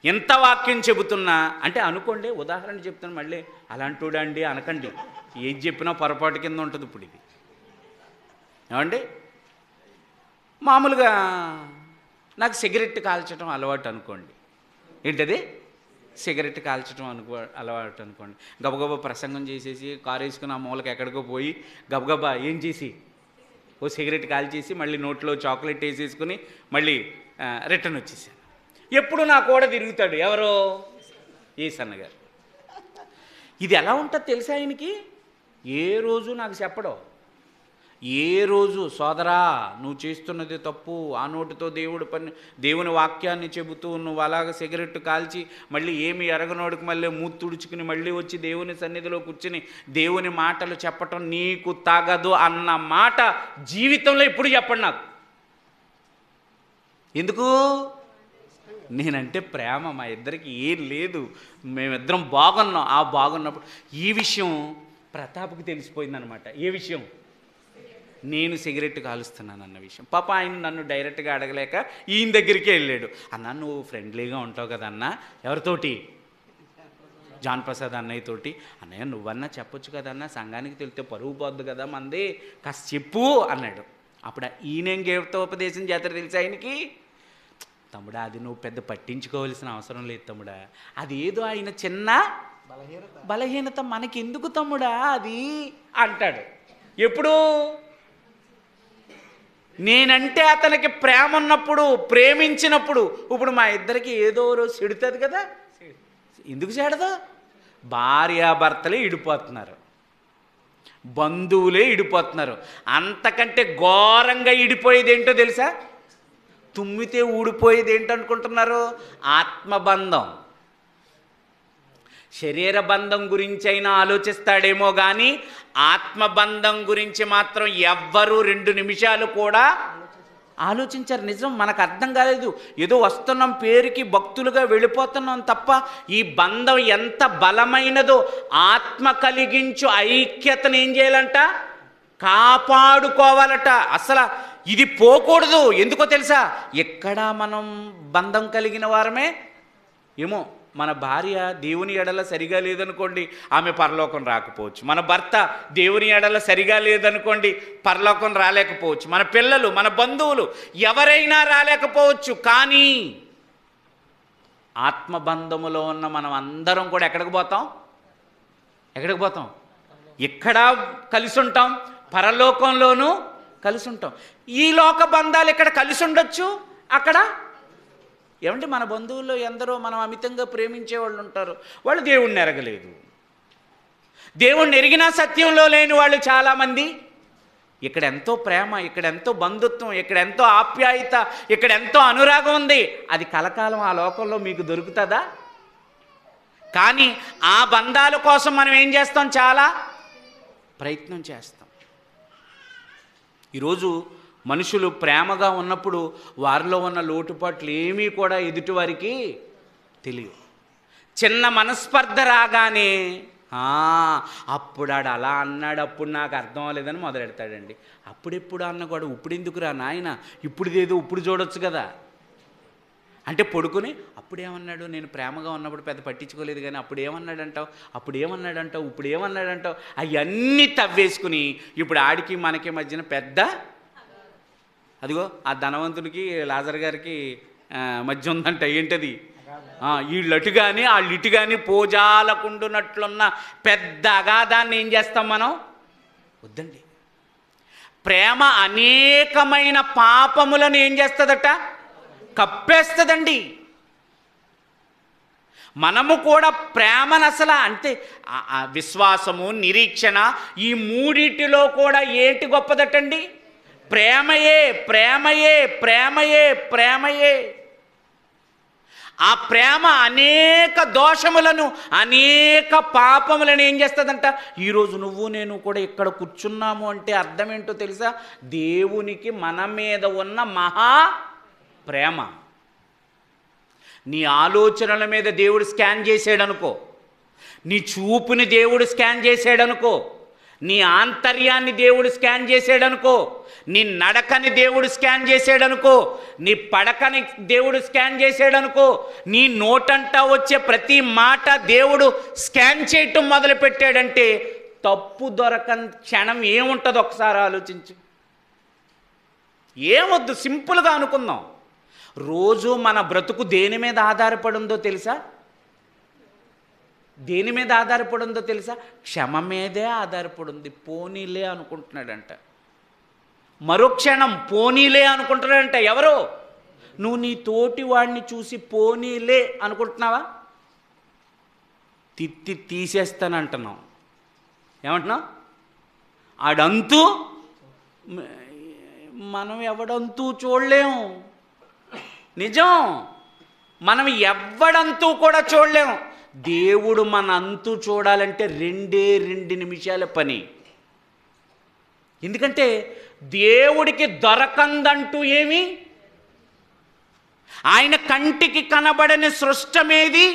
ఎంత వాక్యం చెబుతున్నా అంటే అనుకోండి, ఉదాహరణ చెప్తాను, మళ్ళీ అలాంటోడండి అనకండి. ఏది చెప్పినా పొరపాటు కింద ఉంటుంది. ఇప్పుడు ఇది ఏమండి, మామూలుగా నాకు సిగరెట్ కాల్చడం అలవాటు అనుకోండి. ఏంటది? సిగరెట్ కాల్చడం అలవాటు అనుకోండి. గబగబా ప్రసంగం చేసేసి కారు వేసుకుని ఆ మూలకి ఎక్కడికో పోయి గబగబా ఏం చేసి ఓ సిగరెట్ కాల్చేసి మళ్ళీ నోట్లో చాక్లెట్ వేసేసుకుని మళ్ళీ రిటర్న్ వచ్చేసాను. ఎప్పుడు నా కూడా తిరుగుతాడు. ఎవరో? ఏసన్న గారు. ఇది ఎలా ఉంటుంది తెలుసా ఆయనకి? ఏ రోజు నాకు చెప్పడం. ఏ రోజు సోదరా నువ్వు చేస్తున్నది తప్పు, ఆ నోటితో దేవుని వాక్యాన్ని చెబుతూ నువ్వు అలాగ సిగరెట్ కాల్చి మళ్ళీ ఏమి ఎరగనోడికి మళ్ళీ మూతి తుడుచుకుని మళ్ళీ వచ్చి దేవుని సన్నిధిలో కూర్చుని దేవుని మాటలు చెప్పటం నీకు తగదు అన్న మాట జీవితంలో ఎప్పుడు చెప్పండి నాకు. ఎందుకు? నేనంటే ప్రేమ. మా ఇద్దరికి ఏం లేదు, మేమిద్దరం బాగున్నాం. ఆ బాగున్నప్పుడు ఈ విషయం ప్రతాప్కి తెలిసిపోయిందనమాట. ఏ విషయం? నేను సిగరెట్ కాలుస్తున్నాను అన్న విషయం. పాప ఆయన నన్ను డైరెక్ట్గా అడగలేక ఈయన దగ్గరికి వెళ్ళాడు. అన్న నువ్వు ఫ్రెండ్లీగా ఉంటావు కదా అన్న. ఎవరితోటి? జాన్ ప్రసాద్ అన్నయ్యతోటి. అన్నయ్య నువ్వన్నా చెప్పొచ్చు కదన్నా, సంఘానికి తెలితే పరువు పోద్దు కదా మంది, కాస్త చెప్పు అన్నాడు. అప్పుడు ఈయనేం గీతోపదేశం చేస్తారు తెలుసా ఆయనకి? తమ్ముడా అది నువ్వు పెద్ద పట్టించుకోవాల్సిన అవసరం లేదు తమ్ముడా, అది ఏదో ఆయన చిన్న బలహీనత, మనకెందుకు తమ్ముడా అది అంటాడు. ఎప్పుడు? నేనంటే అతనికి ప్రేమ ఉన్నప్పుడు, ప్రేమించినప్పుడు. ఇప్పుడు మా ఇద్దరికి ఏదో రోజు చెడుతుంది కదా. ఎందుకు చెడదు? భార్యాభర్తలే ఇడిపోతున్నారు, బంధువులే ఇడిపోతున్నారు. అంతకంటే ఘోరంగా ఇడిపోయేది ఏంటో తెలుసా? తుమ్మితే ఊడిపోయేది ఏంటనుకుంటున్నారు? ఆత్మబంధం. శరీర బంధం గురించి అయినా ఆలోచిస్తాడేమో కానీ ఆత్మబంధం గురించి మాత్రం ఎవ్వరూ 2 నిమిషాలు కూడా ఆలోచించారు. నిజం, మనకు అర్థం కాలేదు. ఏదో వస్తున్నాం, పేరుకి భక్తులుగా వెళ్ళిపోతున్నాం తప్ప ఈ బంధం ఎంత బలమైనదో, ఆత్మ కలిగించు ఐక్యతను ఏం చేయాలంట? కాపాడుకోవాలట. అసలు ఇది పోకూడదు. ఎందుకో తెలుసా? ఎక్కడ మనం బంధం కలిగిన వారమే ఏమో. మన భార్య దేవుని ఎడల సరిగా లేదనుకోండి, ఆమె పరలోకం రాకపోవచ్చు. మన భర్త దేవుని ఎడల సరిగా లేదనుకోండి, పరలోకం రాలేకపోవచ్చు. మన పిల్లలు, మన బంధువులు ఎవరైనా రాలేకపోవచ్చు. కానీ ఆత్మబంధములో ఉన్న మనం అందరం కూడా ఎక్కడికి పోతాం? ఎక్కడికి పోతాం? ఇక్కడ కలిసి ఉంటాం, పరలోకంలోనూ కలిసి ఉంటాం. ఈ లోక బంధాలు ఇక్కడ కలిసి ఉండొచ్చు, అక్కడ ఏమంటే మన బంధువుల్లో ఎందరో మనం అమితంగా ప్రేమించే వాళ్ళు ఉంటారు, వాళ్ళు దేవుణ్ణి ఎరగలేదు. దేవుణ్ణి ఎరిగినా సత్యంలో లేని వాళ్ళు చాలామంది. ఇక్కడ ఎంతో ప్రేమ, ఇక్కడ ఎంతో బంధుత్వం, ఇక్కడ ఎంతో ఆప్యాయత, ఇక్కడ ఎంతో అనురాగం ఉంది. అది కలకాలం ఆ లోకంలో మీకు దొరుకుతుందా? కానీ ఆ బంధాల కోసం మనం ఏం చేస్తాం? చాలా ప్రయత్నం చేస్తాం. ఈరోజు మనుషులు ప్రేమగా ఉన్నప్పుడు వారిలో ఉన్న లోటుపాట్లు ఏమీ కూడా ఎదుటివారికి తెలియదు. చిన్న మనస్పర్ధ రాగానే అప్పుడు ఆడు అలా అన్నాడు, అప్పుడు నాకు అర్థం అవ్వలేదని మొదలెడతాడండి. అప్పుడెప్పుడు అన్న కూడా ఇప్పుడు ఎందుకురా నాయన, ఇప్పుడుదేదో ఇప్పుడు చూడొచ్చు కదా. అంటే పడుకొని అప్పుడేమన్నాడు, నేను ప్రేమగా ఉన్నప్పుడు పెద్ద పట్టించుకోలేదు కానీ అప్పుడు ఏమన్నాడంటావు, అప్పుడు ఏమన్నాడంటావు, ఇప్పుడు ఏమన్నాడంటావు, అవన్నీ తవ్వేసుకుని ఇప్పుడు ఆడికి మనకి మధ్యన పెద్ద, అదిగో ఆ ధనవంతునికి లాజర్ గారికి మధ్య ఉందంట. ఏంటది? వీళ్ళటు కానీ వాళ్ళిటు కానీ పోజాలకుండునట్లున్న పెద్ద అగాధాన్ని ఏం చేస్తాం మనం? వద్దండి. ప్రేమ అనేకమైన పాపములను ఏం చేస్తుందట? కప్పేస్తుందండి. మనము కూడా ప్రేమను అసలు అంటే విశ్వాసము, నిరీక్షణ, ఈ మూడిటిలో కూడా ఏంటి గొప్పదటండి? ప్రేమయే, ప్రేమయే, ప్రేమయే, ప్రేమయే. ఆ ప్రేమ అనేక దోషములను, అనేక పాపములను ఏం చేస్తుందంట? ఈరోజు నువ్వు నేను కూడా ఇక్కడ కూర్చున్నాము అంటే అర్థం ఏంటో తెలుసా? దేవునికి మన మీద ఉన్న మహా ప్రేమ. నీ ఆలోచనల మీద దేవుడు స్కాన్ చేసాడనుకో, నీ చూపుని దేవుడు స్కాన్ చేసాడనుకో, నీ ఆంతర్యాన్ని దేవుడు స్కాన్ చేసాడనుకో, నీ నడకని దేవుడు స్కాన్ చేసాడనుకో, నీ పడకని దేవుడు స్కాన్ చేసాడనుకో, నీ నోటంటా వచ్చే ప్రతి మాట దేవుడు స్కాన్ చేయటం మొదలుపెట్టాడంటే తప్పు దొరకని క్షణం ఏముంటుందో ఒకసారి ఆలోచించు. ఏమొద్దు, సింపుల్గా అనుకుందాం. రోజు మన బ్రతుకు దేని మీద ఆధారపడి ఉందో తెలుసా? దేని మీద ఆధారపడి ఉందో తెలుసా? క్షమ మీదే ఆధారపడి ఉంది. పోనీలే అనుకుంటున్నాడంట. మరుక్షణం పోనీలే అనుకుంటున్నాడంట. ఎవరో? నువ్వు నీ తోటి వాడిని చూసి పోనీలే అనుకుంటున్నావా? తీసేస్తానంటున్నావు. ఏమంటున్నావు? ఆడంతూ మనం ఎవడంతూ చూడలేము. నిజం, మనం ఎవ్వడంతూ కూడా చూడలేము. దేవుడు మన అంతు చూడాలంటే 2 నిమిషాల పని. ఎందుకంటే దేవుడికి దొరకందంటూ ఏమి, ఆయన కంటికి కనబడని సృష్టమేది?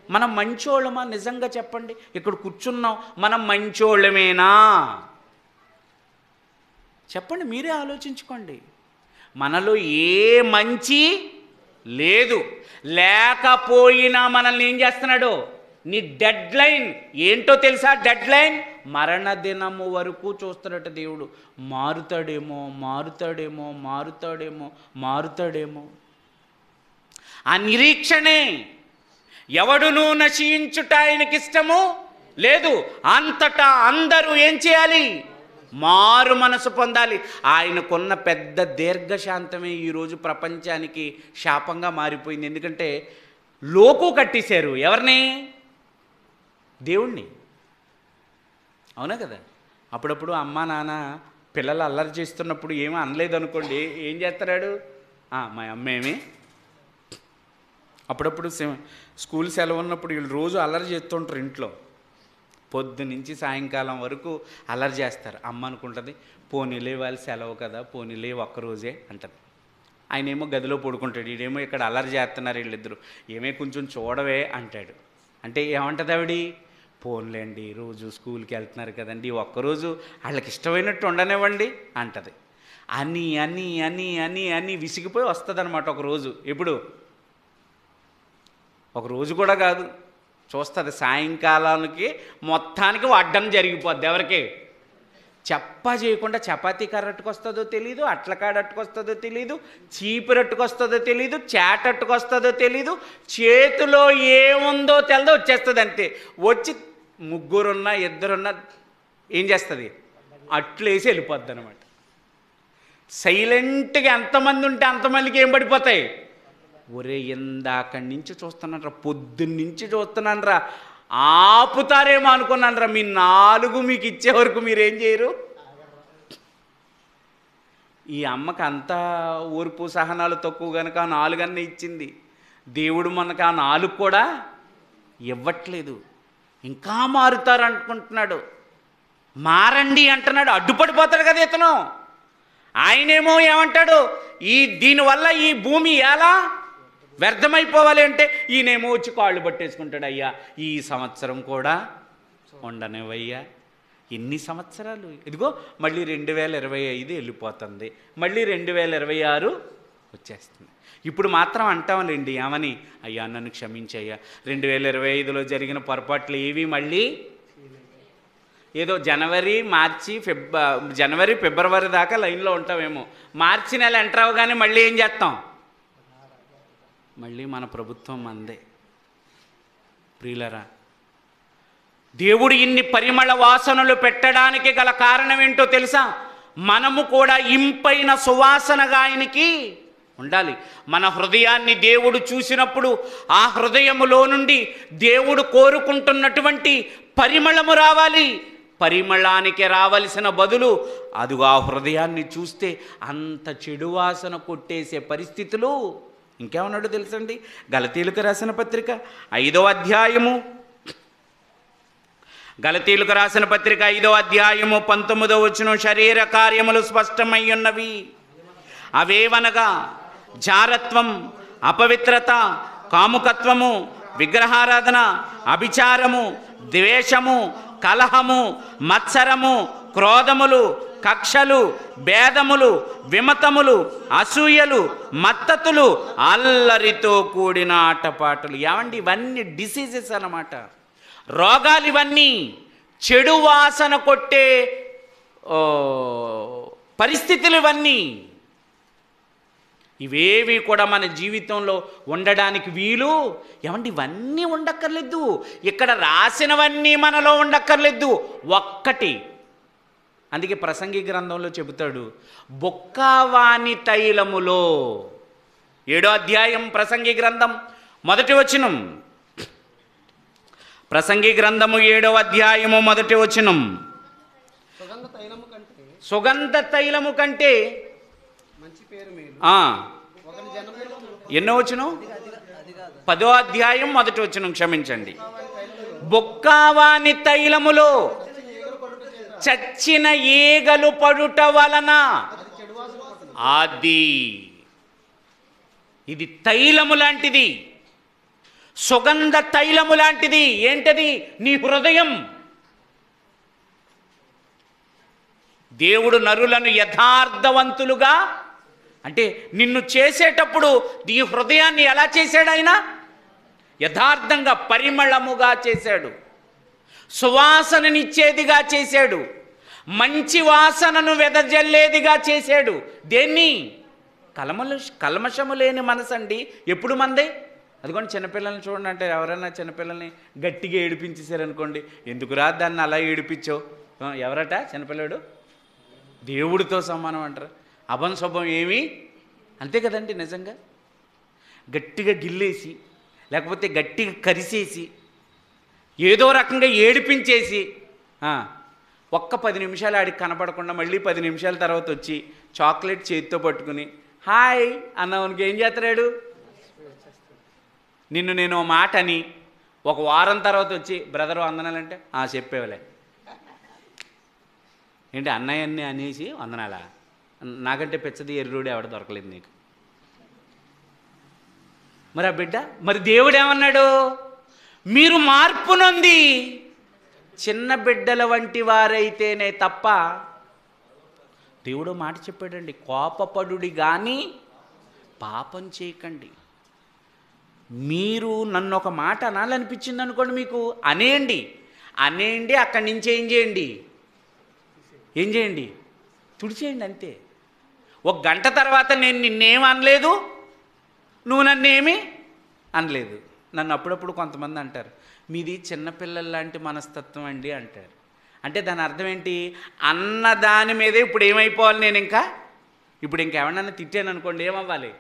మనం మంచోళ్ళమా? నిజంగా చెప్పండి, ఇక్కడ కూర్చున్నాం, మనం మంచోళ్ళమేనా? చెప్పండి, మీరే ఆలోచించుకోండి. మనలో ఏ మంచి లేదు. లేకపోయినా మనల్ని ఏం చేస్తున్నాడు? నీ డెడ్ లైన్ ఏంటో తెలుసా? డెడ్ లైన్ మరణ దినము వరకు చూస్తున్నట్టు దేవుడు. మారుతాడేమో, మారుతాడేమో, మారుతాడేమో, మారుతాడేమో. ఆ నిరీక్షణే. ఎవడునూ నశించుట ఆయనకిష్టము లేదు. అంతటా అందరూ ఏం చేయాలి? మారు మనసు పొందాలి. ఆయనకున్న పెద్ద దీర్ఘశాంతమే ఈరోజు ప్రపంచానికి శాపంగా మారిపోయింది. ఎందుకంటే లోకు కట్టేశారు ఎవరిని? దేవుణ్ణి. అవునా కదా? అప్పుడప్పుడు అమ్మా నాన్న పిల్లలు అల్లరి చేస్తున్నప్పుడు ఏమీ అనలేదు అనుకోండి, ఏం చేస్తాడు? మా అమ్మ ఏమి అప్పుడప్పుడు స్కూల్ సెలవు ఉన్నప్పుడు వీళ్ళు రోజు అల్లరి చేస్తుంటారు ఇంట్లో, పొద్దు నుంచి సాయంకాలం వరకు అల్లరి చేస్తారు. అమ్మ అనుకుంటుంది, పోనీలే వాళ్ళు సెలవు కదా, పోనీలే ఒక్కరోజే అంటది. ఆయన ఏమో గదిలో పడుకుంటాడు, వీడేమో ఇక్కడ అల్లరి చేస్తున్నారు వీళ్ళిద్దరు, ఏమే కొంచెం చూడవే అంటాడు. అంటే ఏమంటుంది ఆవిడి? పోన్లేండి, రోజు స్కూల్కి వెళ్తున్నారు కదండి, ఒక్కరోజు వాళ్ళకి ఇష్టమైనట్టు ఉండనివ్వండి అంటది. అని అని అని అని అని విసిగిపోయి వస్తుంది అనమాట ఒకరోజు. ఎప్పుడు? ఒక రోజు కూడా కాదు, చూస్తుంది సాయంకాలానికి మొత్తానికి అడ్డం జరిగిపోద్ది. ఎవరికి? చెప్పా చేయకుండా చపాతీ కర్రట్టుకొస్తుందో తెలీదు, అట్లకాడట్టుకొస్తుందో తెలీదు, చీపురట్టుకొస్తుందో తెలీదు, చాటట్టుకొస్తుందో తెలీదు, చేతిలో ఏముందో తెలదో వచ్చేస్తుంది. అంతే. వచ్చి ముగ్గురున్నా ఇద్దరున్నా ఏం చేస్తుంది? అట్లేసి వెళ్ళిపోద్ది అనమాట. సైలెంట్గా ఎంతమంది ఉంటే అంతమందికి ఏం పడిపోతాయి? ఒరే ఇందాకడి నుంచి చూస్తున్నానరా, పొద్దున్నుంచి చూస్తున్నానరా, ఆపుతారేమో అనుకున్నానరా, మీ 4 మీకు ఇచ్చే వరకు మీరేం చేయరు? ఈ అమ్మకి అంతా ఓర్పు సహనాలు తక్కువ కనుక 4 అన్న ఇచ్చింది. దేవుడు మనకు 4 కూడా ఇవ్వట్లేదు. ఇంకా మారుతారు అనుకుంటున్నాడు, మారండి అంటున్నాడు. అడ్డుపడిపోతాడు కదా ఇతను. ఆయనేమో ఏమంటాడు? దీనివల్ల ఈ భూమి ఎలా వ్యర్థమైపోవాలి అంటే ఈయనేమో వచ్చి కాళ్ళు పట్టేసుకుంటాడు. అయ్యా ఈ సంవత్సరం కూడా ఉండనివయ్యా. ఎన్ని సంవత్సరాలు? ఇదిగో మళ్ళీ 2025 వెళ్ళిపోతుంది, మళ్ళీ 2026 వచ్చేస్తుంది. ఇప్పుడు మాత్రం అంటాంలేండి ఏమని, అయ్యా నన్ను క్షమించయ్యా, 2025లో జరిగిన పొరపాట్లు ఏవి మళ్ళీ ఏదో జనవరి ఫిబ్రవరి దాకా లైన్లో ఉంటామేమో, మార్చి నెల ఎంటర్ అవగానే మళ్ళీ ఏం చేస్తాం? మళ్ళీ మన ప్రభుత్వం మందే. ప్రియులరా, దేవుడు ఇన్ని పరిమళ వాసనలు పెట్టడానికి గల కారణం ఏంటో తెలుసా? మనము కూడా ఇంపైన సువాసనగా ఆయనకి ఉండాలి. మన హృదయాన్ని దేవుడు చూసినప్పుడు ఆ హృదయములో నుండి దేవుడు కోరుకుంటున్నటువంటి పరిమళము రావాలి. పరిమళానికి రావలసిన బదులు అదుగు ఆ హృదయాన్ని చూస్తే అంత చెడు వాసన కొట్టేసే పరిస్థితులు. ఇంకేమన్నాడు తెలుసండి? గలతీయులకు రాసిన పత్రిక 5వ అధ్యాయము, గలతీయులకు రాసిన పత్రిక 5వ అధ్యాయము 19వ వచనం, శరీర కార్యములు స్పష్టమై ఉన్నవి, అవేవనగా జారత్వం, అపవిత్రత, కాముకత్వము, విగ్రహారాధన, అభిచారము, ద్వేషము, కలహము, మత్సరము, క్రోధములు, కక్షలు, భేదములు, విమతములు, అసూయలు, మత్తతులు, అల్లరితో కూడిన ఆటపాటలు. ఏమండి ఇవన్నీ డిసీజెస్ అన్నమాట, రోగాలు. ఇవన్నీ చెడు వాసన కొట్టే పరిస్థితులు. ఇవన్నీ ఇవేవి కూడా మన జీవితంలో ఉండడానికి వీలు. ఏమండి ఇవన్నీ ఉండక్కర్లేదు, ఇక్కడ రాసినవన్నీ మనలో ఉండక్కర్లేదు. ఒక్కటి, అందుకే ప్రసంగి గ్రంథంలో చెబుతాడు, బొక్కావాని తైలములో 7వ అధ్యాయం ప్రసంగి గ్రంథం 1వ వచనం, ప్రసంగి గ్రంథము 7వ అధ్యాయము 1వ వచనం, సుగంధ తైలము కంటే మంచి పేరు మేలు. ఎన్నో వచనం? 10వ అధ్యాయం 1వ వచనం, క్షమించండి. బొక్కావాని తైలములో చచ్చిన ఈగలు పడుట వలన ఇది తైలము లాంటిది, సుగంధ తైలము లాంటిది. ఏంటది? నీ హృదయం. దేవుడు నరులను యథార్థవంతులుగా, అంటే నిన్ను చేసేటప్పుడు నీ హృదయాన్ని ఎలా చేశాడు ఆయన? యథార్థంగా, పరిమళముగా చేశాడు, సువాసననిచ్చేదిగా చేశాడు, మంచి వాసనను వెదజల్లేదిగా చేశాడు. దేన్ని? కల్మషము లేని మనసు అండి. ఎప్పుడు మందే? అదిగోండి, చిన్నపిల్లల్ని చూడండి. అంటే ఎవరైనా చిన్నపిల్లల్ని గట్టిగా ఏడిపించేశారనుకోండి, ఎందుకురా దాన్ని అలా ఏడిపించావు? ఎవరట చిన్నపిల్లడు? దేవుడితో సమానం అంటారు. అభంశుభం ఏమీ అంతే కదండి. నిజంగా గట్టిగా గిల్లేసి లేకపోతే గట్టిగా కరిసేసి ఏదో రకంగా ఏడిపించేసి ఒక్క 10 నిమిషాలు ఆడికి కనపడకుండా మళ్ళీ 10 నిమిషాల తర్వాత వచ్చి చాక్లెట్ చేతితో పట్టుకుని హాయ్ అన్నవానికి ఏం చేస్తాడు? నిన్ను నేను మాట అని ఒక వారం తర్వాత వచ్చి బ్రదరు వందనాలంటే చెప్పేవలే ఏంటి అన్నయ్యన్ని అనేసి వందనాలా? నాకంటే పెచ్చది ఎర్రుడు ఎవడ దొరకలేదు నీకు. మరి ఆ బిడ్డ, మరి దేవుడు ఏమన్నాడు? మీరు మార్పు నొంది చిన్న బిడ్డల వంటి వారైతేనే తప్ప, దేవుడు మాట చెప్పాడండి, కోపపడుడి కానీ పాపం చేయకండి. మీరు నన్ను ఒక మాట అనాలనిపించింది అనుకోండి, మీకు అనేయండి. అక్కడి నుంచి ఏం చేయండి? తుడిచేయండి అంతే. ఒక గంట తర్వాత నేను నిన్నేం అనలేదు, నువ్వు నన్నేమి అనలేదు. నన్ను అప్పుడప్పుడు కొంతమంది అంటారు, మీది చిన్నపిల్లల లాంటి మనస్తత్వం అండి అంటారు. అంటే దాని అర్థం ఏంటి? అన్న దాని మీదే ఇప్పుడు ఏమైపోవాలి నేను? ఇప్పుడు ఇంకెవరన్నా తిట్టాను అనుకోండి, ఏమవ్వాలి?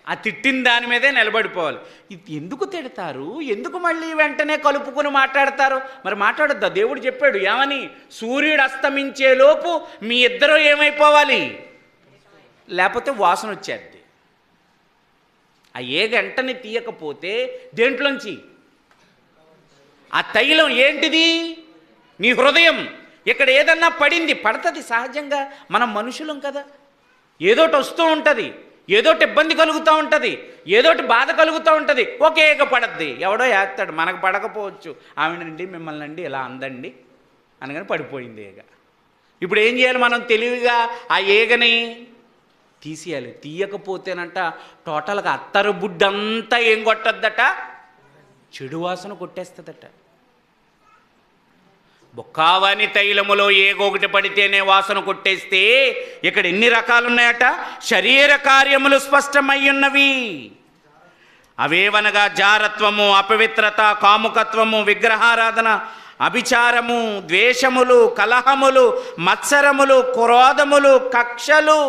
ఆ తిట్టిన దాని మీదే నిలబడిపోవాలి. ఇది ఎందుకు తిడతారు? ఎందుకు మళ్ళీ వెంటనే కలుపుకొని మాట్లాడతారు? మరి మాట్లాడొద్దా? దేవుడు చెప్పాడు ఏమని? సూర్యుడు అస్తమించే లోపు మీ ఇద్దరూ ఏమైపోవాలి, లేకపోతే వాసన వచ్చేద్ది. ఆ ఏ గంటని తీయకపోతే దేంట్లోంచి ఆ తైలం ఏంటిది? నీ హృదయం. ఇక్కడ ఏదన్నా పడుతుంది సహజంగా. మనం మనుషులం కదా, ఏదోటి వస్తూ ఉంటుంది, ఏదోటి ఇబ్బంది కలుగుతూ ఉంటుంది, ఏదోటి బాధ కలుగుతూ ఉంటుంది, ఒకేగా పడద్ది. ఎవడో వేస్తాడు, మనకు పడకపోవచ్చు. ఆమెనండి మిమ్మల్ని అండి ఇలా అందండి అనగానే పడిపోయింది ఏగ. ఇప్పుడు ఏం చేయాలి మనం? తెలివిగా ఆ ఏగని తీసేయాలి. తీయకపోతేనంట టోటల్గా అత్తరు బుడ్డంతా ఏం కొట్టద్దట? చెడు వాసన కొట్టేస్తుందట. బొక్కావాని తైలములో ఏగొకటి పడితేనే వాసన కొట్టేస్తే ఇక్కడ ఎన్ని రకాలు ఉన్నాయట? శరీర కార్యములు స్పష్టమయ్యున్నవి. అవేవనగా జారత్వము, అపవిత్రత, కాముకత్వము, విగ్రహారాధన, అభిచారము, ద్వేషములు, కలహములు, మత్సరములు, క్రోధములు, కక్షలు,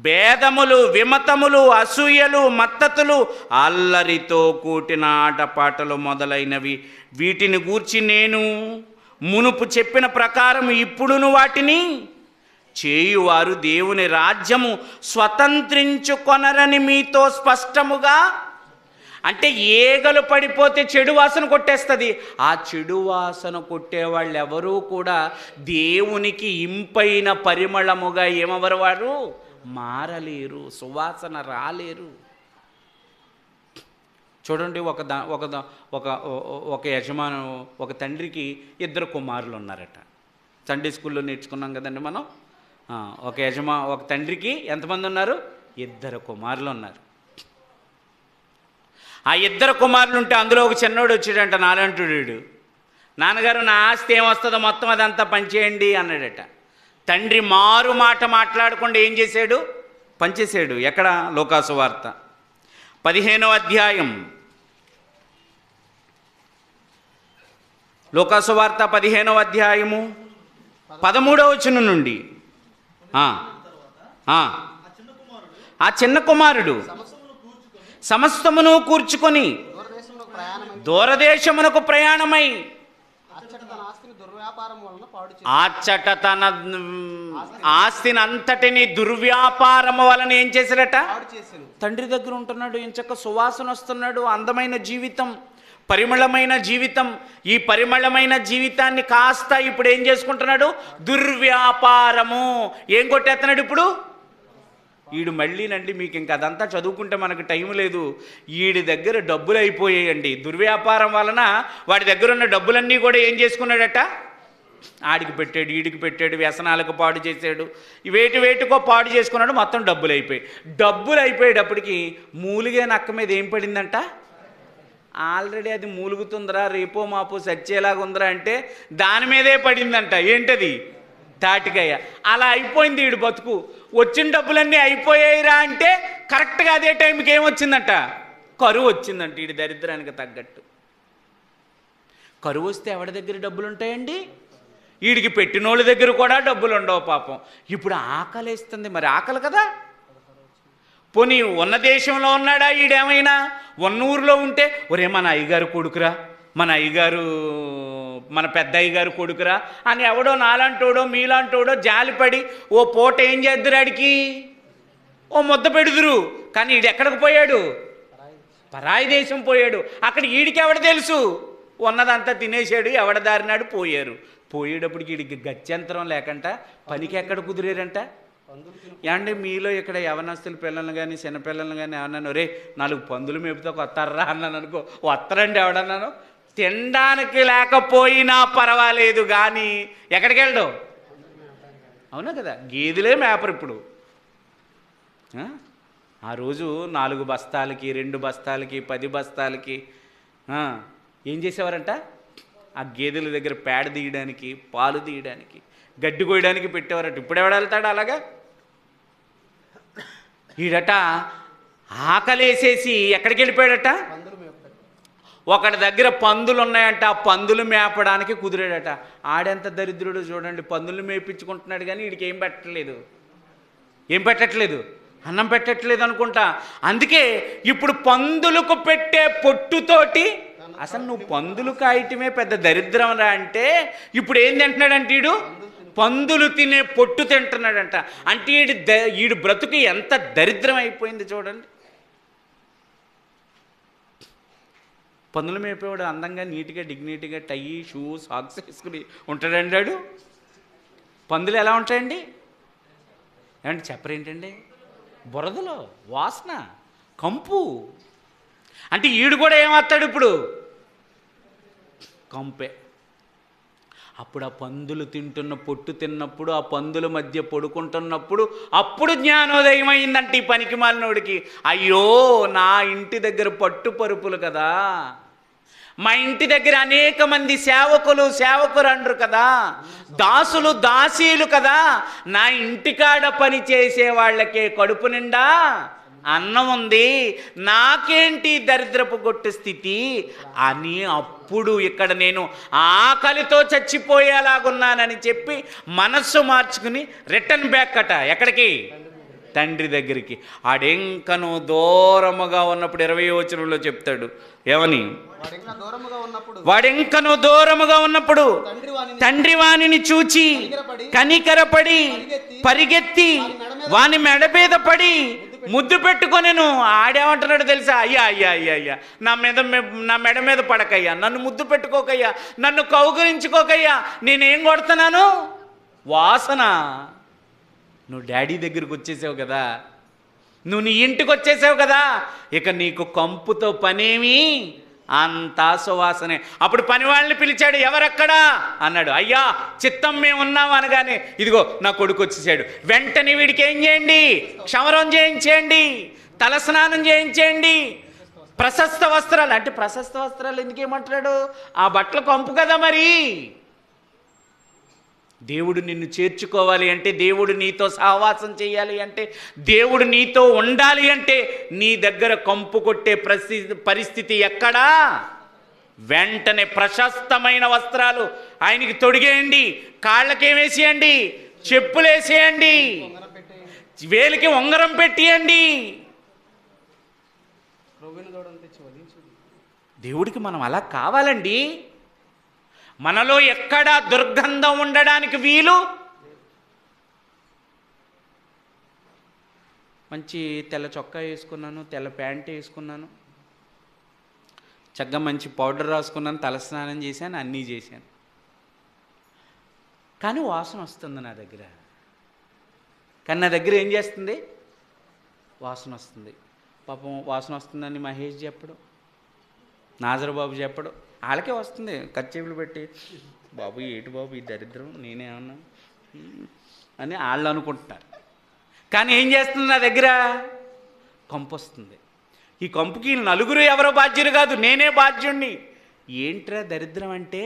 భేదములు, విమతములు, అసూయలు, మత్తతులు, అల్లరితో కూటిన ఆటపాటలు మొదలైనవి. వీటిని గూర్చి నేను మునుపు చెప్పిన ప్రకారం ఇప్పుడును వాటిని చేయువారు దేవుని రాజ్యము స్వతంత్రించుకొనరని మీతో స్పష్టముగా. అంటే ఏగలు పడిపోతే చెడు వాసన కొట్టేస్తుంది. ఆ చెడు వాసన కొట్టేవాళ్ళు ఎవరూ కూడా దేవునికి ఇంపైన పరిమళముగా ఏమవరు? వారు మారలేరు, సువాసన రాలేరు. చూడండి, ఒక యజమాను, ఒక తండ్రికి 2 కుమారులు ఉన్నారట. సండే స్కూల్లో నేర్చుకున్నాం కదండి మనం. ఒక తండ్రికి ఎంతమంది ఉన్నారు? 2 కుమారులు ఉన్నారు. ఆ 2 కుమారులు ఉంటే అందులో ఒక చిన్నోడు వచ్చాడంట, నాలంటుడు. నాన్నగారు నా ఆస్తి ఏమొస్తుందో మొత్తం అదంతా పంచేయండి అన్నాడట. తండ్రి మారు మాట మాట్లాడకుండా ఏం చేశాడు? పంచేశాడు. ఎక్కడ? లోకాసు వార్త 15వ అధ్యాయం. లోకాసు వార్త 15వ అధ్యాయము 13వ వచనం నుండి. ఆ చిన్న కుమారుడు సమస్తమును కూర్చుకొని దూరదేశమునకు ప్రయాణమై అచ్చట తన ఆస్తిని అంతటిని దుర్వ్యాపారము వలన ఏం చేశారట? తండ్రి దగ్గర ఉంటున్నాడు, ఎంచక్క సువాసన వస్తున్నాడు, అందమైన జీవితం, పరిమళమైన జీవితం. ఈ పరిమళమైన జీవితాన్ని కాస్త ఇప్పుడు ఏం చేసుకుంటున్నాడు? దుర్వ్యాపారము. ఏం కొట్టేస్తున్నాడు ఇప్పుడు? ఈడు మళ్ళీనండి, మీకు ఇంక అదంతా చదువుకుంటే మనకు టైం లేదు. ఈడి దగ్గర డబ్బులు అయిపోయాయండి. దుర్వ్యాపారం వలన వాడి దగ్గర ఉన్న డబ్బులన్నీ కూడా ఏం చేసుకున్నాడట? ఆడికి పెట్టాడు, ఈడికి పెట్టాడు, వ్యసనాలకు పాడు చేశాడు, వేటికో పాడు చేసుకున్నాడు. మొత్తం డబ్బులు అయిపోయేటప్పటికి మూలిగే నక్క మీద ఏం పడిందంట? ఆల్రెడీ అది మూలుగుతుందిరా, రేపో మాపో సచ్చేలాగా ఉందిరా అంటే దాని మీదే పడిందంట. ఏంటది? తాటికాయ. అలా అయిపోయింది వీడు బతుకు. వచ్చిన డబ్బులన్నీ అయిపోయాయిరా అంటే కరెక్ట్గా అదే టైంకి ఏమొచ్చిందంట? కరువు వచ్చిందంట. వీడి దరిద్రానికి తగ్గట్టు. కరువు వస్తే ఎవరి దగ్గర డబ్బులు ఉంటాయండి? వీడికి పెట్టినోళ్ళ దగ్గర కూడా డబ్బులు ఉండవు పాపం. ఇప్పుడు ఆకలేస్తుంది, మరి ఆకలి కదా. పోనీ ఉన్న దేశంలో ఉన్నాడా ఈడేమైనా? ఉన్న ఊరిలో ఉంటే ఒరే మన అయ్యగారు కొడుకురా, మన అయ్యగారు మన పెద్ద అయ్యగారు కొడుకురా అని ఎవడో నాలాంటోడో మీలాంటోడో జాలిపడి ఓ పూట ఏం చేద్దురాడికి, ఓ ముద్ద పెడుదురు. కానీ ఈడు ఎక్కడికి పోయాడు? పరాయి దేశం పోయాడు. అక్కడ ఈడికి ఎవడ తెలుసు? ఉన్నదంతా తినేసాడు, ఎవడ దారినాడు పోయారు. పోయేటప్పటికి వీడికి గత్యంతరం లేకంట పనికి ఎక్కడ కుదిరేరంట. ఏమంటే మీలో ఇక్కడ యవనస్తుల పిల్లలు కానీ చిన్నపిల్లలు కానీ ఏమన్నాను, రే 4 పందులు మేపుతో వస్తారా అన్నాను అనుకో, వస్తారండి ఎవడన్నాను. తినడానికి లేకపోయినా పర్వాలేదు కానీ ఎక్కడికి వెళ్ళడం? అవునా కదా, గేదెలే మేపరు ఇప్పుడు. ఆ రోజు 4 బస్తాలకి 2 బస్తాలకి 10 బస్తాలకి ఏం చేసేవారంట? ఆ గేదెల దగ్గర పేడ తీయడానికి, పాలు తీయడానికి, గడ్డి కోయడానికి పెట్టేవారట. ఇప్పుడు ఎవడ వెళ్తాడు అలాగా? ఈడట ఆకలేసేసి ఎక్కడికి వెళ్ళిపోయాడట? ఒకటి దగ్గర పందులు ఉన్నాయంట, ఆ పందులు మేపడానికి కుదిరాడట. ఆడెంత దరిద్రుడు చూడండి, పందులు మేపించుకుంటున్నాడు కానీ వీడికి ఏం పెట్టట్లేదు. ఏం పెట్టట్లేదు? అన్నం పెట్టట్లేదు అనుకుంటా. అందుకే ఇప్పుడు పందులకు పెట్టే పొట్టుతోటి, అసలు నువ్వు పందులు కాయటమే పెద్ద దరిద్రం రా అంటే, ఇప్పుడు ఏం తింటున్నాడంటే వీడు పందులు తినే పొట్టు తింటున్నాడంట. అంటే వీడు బ్రతుకు ఎంత దరిద్రం అయిపోయింది చూడండి. పందులు మేపేవాడు అందంగా నీట్గా డిగ్నిటీగా టై షూ సాక్స్ వేసుకుని ఉంటాడండి వాడు. పందులు ఎలా ఉంటాయండి? ఏమంటే చెప్పరేంటండి? బురదలో వాసన, కంపు. అంటే ఈడు కూడా ఏమవుతాడు ఇప్పుడు? కంపే. అప్పుడు ఆ పందులు తింటున్న పొట్టు తిన్నప్పుడు, ఆ పందుల మధ్య పడుకుంటున్నప్పుడు అప్పుడు జ్ఞానోదయం అయిందంటే ఈ పనికి మాలినోడికి, అయ్యో నా ఇంటి దగ్గర పట్టు పరుపులు కదా, మా ఇంటి దగ్గర అనేక మంది సేవకులు సేవకురండ్రు కదా, దాసులు దాసీలు కదా, నా ఇంటికాడ పని చేసే వాళ్ళకే కడుపు నిండా అన్నం ఉంది, నాకేంటి దరిద్రపు గొట్టు స్థితి అని అప్పుడు ఇక్కడ నేను ఆకలితో చచ్చిపోయేలాగున్నానని చెప్పి మనస్సు మార్చుకుని రిటర్న్ బ్యాక్ అట. ఎక్కడికి? తండ్రి దగ్గరికి. ఆడెంకను దూరముగా ఉన్నప్పుడు 20వ వచనంలో చెప్తాడు ఏమని? వాడెంకను దూరముగా ఉన్నప్పుడు తండ్రి వానిని చూచి కనికరపడి పరిగెత్తి వాని మెడ మీద పడి ముద్దు పెట్టుకొనెను. ఆడేమంటున్నాడు తెలుసా? అయ్యా అయ్యా అయ్యా అయ్యా నా మెడ మీద పడకయ్యా, నన్ను ముద్దు పెట్టుకోకయ్యా, నన్ను కౌగిలించుకోకయ్యా, నేనేం కొడుతున్నాను? వాసన. నువ్వు డాడీ దగ్గరికి వచ్చేసావు కదా, నువ్వు నీ ఇంటికి వచ్చేసావు కదా, ఇక నీకు కంపుతో పనేమి, అంతా సువాసనే. అప్పుడు పని వాళ్ళని పిలిచాడు. ఎవరక్కడా అన్నాడు. అయ్యా చిత్తం మేము ఉన్నాము అనగానే ఇదిగో నా కొడుకు వచ్చేసాడు. వెంటనే వీడికి ఏం చేయండి? క్షవరం చేయించేయండి, తలస్నానం చేయించేయండి, ప్రశస్త వస్త్రాలు. అంటే ప్రశస్త వస్త్రాలు ఎందుకేమంటున్నాడు? ఆ బట్టలు కంపు కదా. మరి దేవుడు నిన్ను చేర్చుకోవాలి అంటే, దేవుడు నీతో సహవాసం చేయాలి అంటే, దేవుడు నీతో ఉండాలి అంటే నీ దగ్గర కంపు కొట్టే పరిస్థితి ఎక్కడా? వెంటనే ప్రశస్తమైన వస్త్రాలు ఆయనకి తొడిగేయండి, కాళ్ళకేమేసేయండి, చెప్పులేసేయండి, వేలికి ఉంగరం పెట్టియండి. దేవుడికి మనం అలా కావాలండి. మనలో ఎక్కడా దుర్గంధం ఉండడానికి వీలు. మంచి తెల్ల చొక్కా వేసుకున్నాను, తెల్ల ప్యాంట్ వేసుకున్నాను, చక్కగా మంచి పౌడర్ రాసుకున్నాను, తలస్నానం చేశాను, అన్నీ చేశాను. కానీ వాసన వస్తుంది నా దగ్గర. కానీ నా దగ్గర ఏం చేస్తుంది? వాసన వస్తుంది. పాపం వాసన వస్తుందని మహేష్ చెప్పడు, నాజరబాబు చెప్పడు, వాళ్ళకే వస్తుంది. ఖర్చీపులు పెట్టి బాబు ఏటి బాబు ఈ దరిద్రం నేనేమన్నా అని వాళ్ళు అనుకుంటున్నారు. కానీ ఏం చేస్తుంది? నా దగ్గర కంపు వస్తుంది. ఈ కంపుకి 4 ఎవరో బాధ్యులు కాదు, నేనే బాధ్యుణ్ణి. ఏంట్రా దరిద్రం అంటే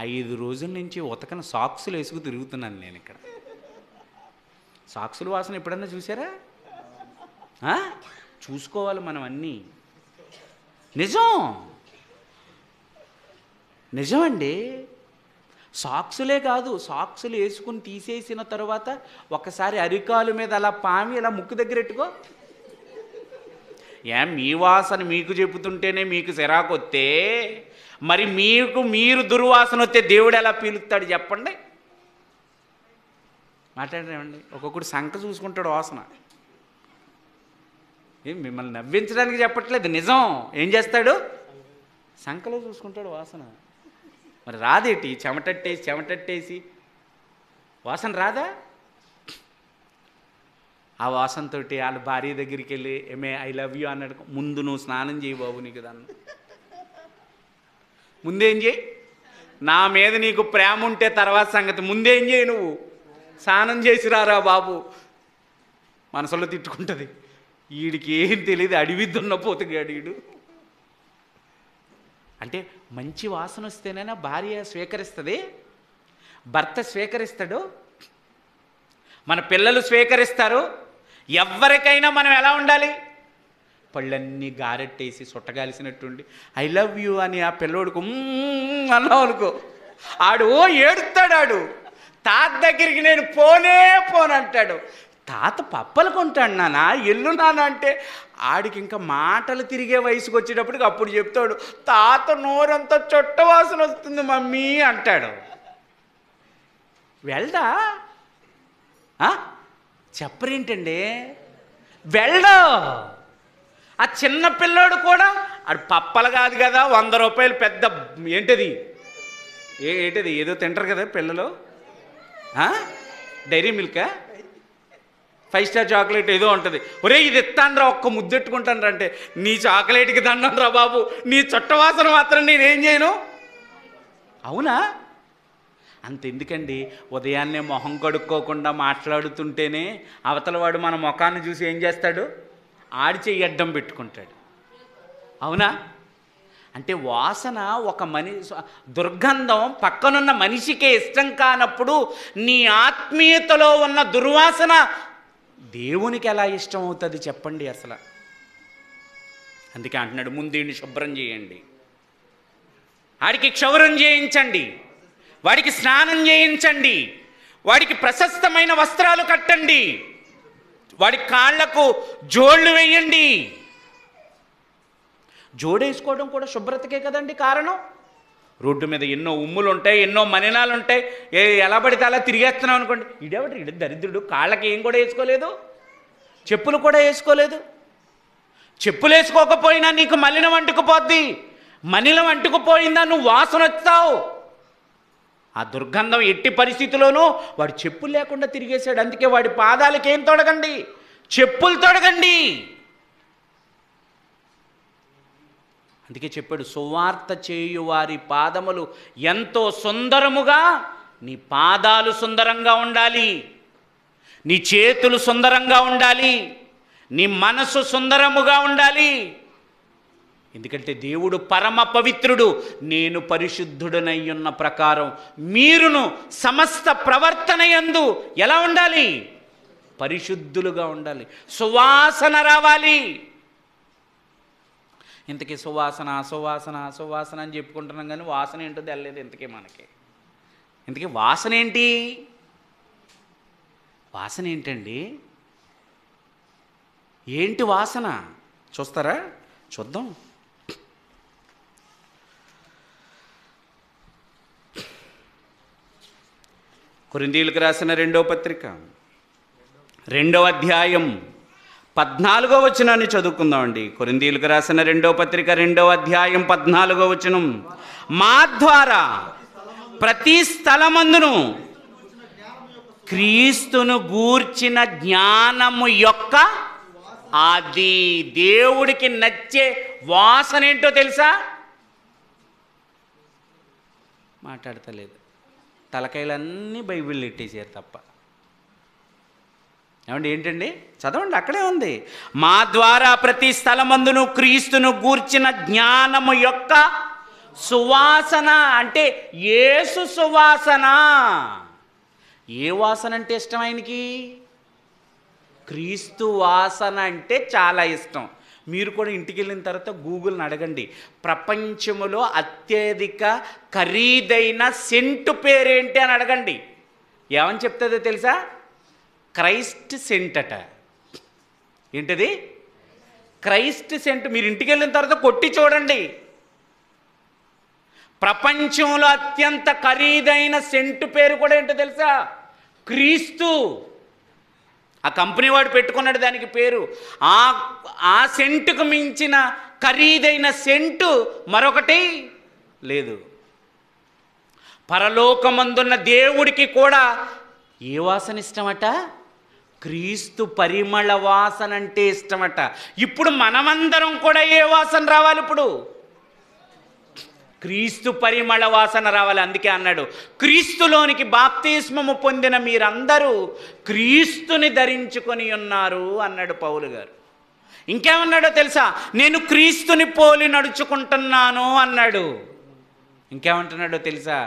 5 రోజుల నుంచి ఉతకన సాక్సులు వేసుకు తిరుగుతున్నాను నేను ఇక్కడ. సాక్సుల వాసన ఎప్పుడన్నా చూసారా? చూసుకోవాలి మనం అన్నీ. నిజం నిజమండి. సాక్సులే కాదు, సాక్సులు వేసుకుని తీసేసిన తర్వాత ఒకసారి అరికాలు మీద అలా పామి ఇలా ముక్కు దగ్గర పెట్టుకో. మీ వాసన మీకు చెబుతుంటేనే మీకు చిరాకు వస్తే మరి మీరు దుర్వాసన వస్తే దేవుడు ఎలా పీలుస్తాడు చెప్పండి? మాట్లాడరేమండి? ఒక్కొక్కడు సంక చూసుకుంటాడు వాసన. మిమ్మల్ని నవ్వించడానికి చెప్పట్లేదు, నిజం. ఏం చేస్తాడు? సంకలో చూసుకుంటాడు వాసన. మరి రాదేటి? చెమటట్టేసి వాసన రాదా? ఆ వాసనతో వాళ్ళ భార్య దగ్గరికి వెళ్ళి ఐ లవ్ యూ అన్నాడు. ముందు నువ్వు స్నానం చేయి బాబు, నీకు దాన్ని ముందేం చేయి. నా మీద నీకు ప్రేమ ఉంటే తర్వాత సంగతి. ముందేం చేయి, నువ్వు స్నానం చేసి రారా బాబు. మనసులో తిట్టుకుంటుంది, వీడికి ఏం తెలియదు, అడివి దున్నపోతుగాడు వీడు. అంటే మంచి వాసన వస్తేనైనా భార్య స్వీకరిస్తుంది, భర్త స్వీకరిస్తాడు, మన పిల్లలు స్వీకరిస్తారు. ఎవరికైనా మనం ఎలా ఉండాలి? పళ్ళన్నీ గారెట్టేసి సుట్టగాల్సినట్టుండి ఐ లవ్ యూ అని ఆ పిల్లోడుకు అన్నావు అనుకో, ఆడు ఏడుస్తాడు. తాత దగ్గరికి నేను పోనంటాడు. తాత పప్పలు కొంటాడు నాన్న, ఎల్లు నాన్న అంటే ఆడికి ఇంకా మాటలు తిరిగే వయసుకు వచ్చేటప్పటికి అప్పుడు చెప్తాడు, తాత నోరంతా చుట్టవాసన వస్తుంది మమ్మీ అంటాడు. వెళ్దా? చెప్పరేంటండి? వెళ్ళడు. ఆ చిన్న పిల్లోడు కూడా ఆడు పప్పలు కాదు కదా, 100 రూపాయలు పెద్ద ఏంటది ఏదో తింటారు కదా పిల్లలు, డైరీ మిల్కా, 5 స్టార్ చాక్లెట్ ఏదో ఉంటుంది. ఒరే ఇది ఇస్తాను, ఒక్క ముద్దెట్టుకుంటాను అంటే, నీ చాక్లెట్కి దండం రా బాబు, నీ చుట్టవాసన మాత్రం నేనేం చేయను. అవునా? అంతెందుకండి, ఉదయాన్నే మొహం కడుక్కోకుండా మాట్లాడుతుంటేనే అవతల వాడు మన ముఖాన్ని చూసి ఏం చేస్తాడు? ఆడి చెయ్యి అడ్డం పెట్టుకుంటాడు. అవునా? అంటే వాసన ఒక దుర్గంధం పక్కనున్న మనిషికే ఇష్టం కానప్పుడు నీ ఆత్మీయతలో ఉన్న దుర్వాసన దేవునికి ఎలా ఇష్టం అవుతుంది చెప్పండి అసలు? అందుకే అంటున్నాడు, ముందు ఈయన్ని శుభ్రం చేయండి, ఆడికి క్షౌరం చేయించండి, వాడికి స్నానం చేయించండి, వాడికి ప్రశస్తమైన వస్త్రాలు కట్టండి, వాడి కాళ్లకు జోళ్ళు వేయండి. జోడేసుకోవడం కూడా శుభ్రతకే కదండి కారణం. రోడ్డు మీద ఎన్నో ఉమ్ములు ఉంటాయి, ఎన్నో మలినాలు ఉంటాయి, ఎలా పడితే అలా తిరిగేస్తున్నాం అనుకోండి, ఇడు దరిద్రుడు, కాళ్ళకి ఏం కూడా వేసుకోలేదు, చెప్పులు కూడా వేసుకోలేదు. చెప్పులు వేసుకోకపోయినా నీకు మలినం అంటుకుపోద్ది, మలినం అంటుకుపోయిందా నువ్వు వాసన వస్తావు. ఆ దుర్గంధం ఎట్టి పరిస్థితిలోనూ వాడు చెప్పులు లేకుండా తిరిగేశాడు. అందుకే వాడి పాదాలకి ఏం తొడగండి? చెప్పులు తొడగండి. అందుకే చెప్పాడు, సువార్త చేయు వారి పాదములు ఎంతో సుందరముగా, నీ పాదాలు సుందరంగా ఉండాలి, నీ చేతులు సుందరంగా ఉండాలి, నీ మనసు సుందరముగా ఉండాలి. ఎందుకంటే దేవుడు పరమ పవిత్రుడు. నేను పరిశుద్ధుడనై ఉన్న ప్రకారం మీరును సమస్త ప్రవర్తన యందు ఎలా ఉండాలి? పరిశుద్ధులుగా ఉండాలి. సువాసన రావాలి. ఇంతకీ సువాసన అని చెప్పుకుంటున్నాం కానీ వాసన ఏంటో తెలియదు ఇంతకీ మనకి. ఇంతకీ వాసన ఏంటి? వాసన ఏంటండి? ఏంటి వాసన? చూస్తారా? చూద్దాం. కొరింథీయులకు రాసిన 2వ పత్రిక 2వ అధ్యాయం 14వ వచనాన్ని చదువుకుందామండి. కొరింథీయులకు రాసిన 2వ పత్రిక 2వ అధ్యాయం 14వ వచనం, మా ద్వారా ప్రతి స్థలమందును క్రీస్తును గూర్చిన జ్ఞానము యొక్క అది దేవుడికి నచ్చే వాసన ఏంటో తెలుసా? మాట్లాడతలేదు, తలకాయలన్నీ బైబిల్ ఎట్టేసారు తప్ప. ఏమండి ఏంటండి? చదవండి, అక్కడే ఉంది. మా ద్వారా ప్రతి స్థలమందును క్రీస్తును గూర్చిన జ్ఞానము యొక్క సువాసన, అంటే యేసు సువాసన. ఏ వాసన అంటే ఇష్టం ఆయనకి? క్రీస్తు వాసన అంటే చాలా ఇష్టం. మీరు కూడా ఇంటికి వెళ్ళిన తర్వాత గూగుల్ని అడగండి, ప్రపంచంలో అత్యధిక ఖరీదైన సెంటు పేరేంటి అని అడగండి. ఏమని చెప్తుందో తెలుసా? క్రైస్ట్ సెంట్ అట. ఏంటది? క్రైస్ట్ సెంట్. మీరు ఇంటికి వెళ్ళిన తర్వాత కొట్టి చూడండి. ప్రపంచంలో అత్యంత ఖరీదైన సెంటు పేరు కూడా ఏంటో తెలుసా? క్రీస్తు. ఆ కంపెనీ వాడు పెట్టుకున్నాడు దానికి పేరు. ఆ సెంటుకు మించిన ఖరీదైన సెంటు మరొకటి లేదు. పరలోకమందున్న దేవుడికి కూడా ఏ వాసన ఇష్టమట? క్రీస్తు పరిమళ వాసన అంటే ఇష్టమట. ఇప్పుడు మనమందరం కూడా ఏ వాసన రావాలి? ఇప్పుడు క్రీస్తు పరిమళ వాసన రావాలి. అందుకే అన్నాడు, క్రీస్తులోనికి బాప్తిస్మము పొందిన మీరందరూ క్రీస్తుని ధరించుకొని ఉన్నారు అన్నాడు పౌలు గారు. ఇంకేమన్నాడో తెలుసా? నేను క్రీస్తుని పోలి నడుచుకుంటున్నాను అన్నాడు. ఇంకేమంటున్నాడో తెలుసా?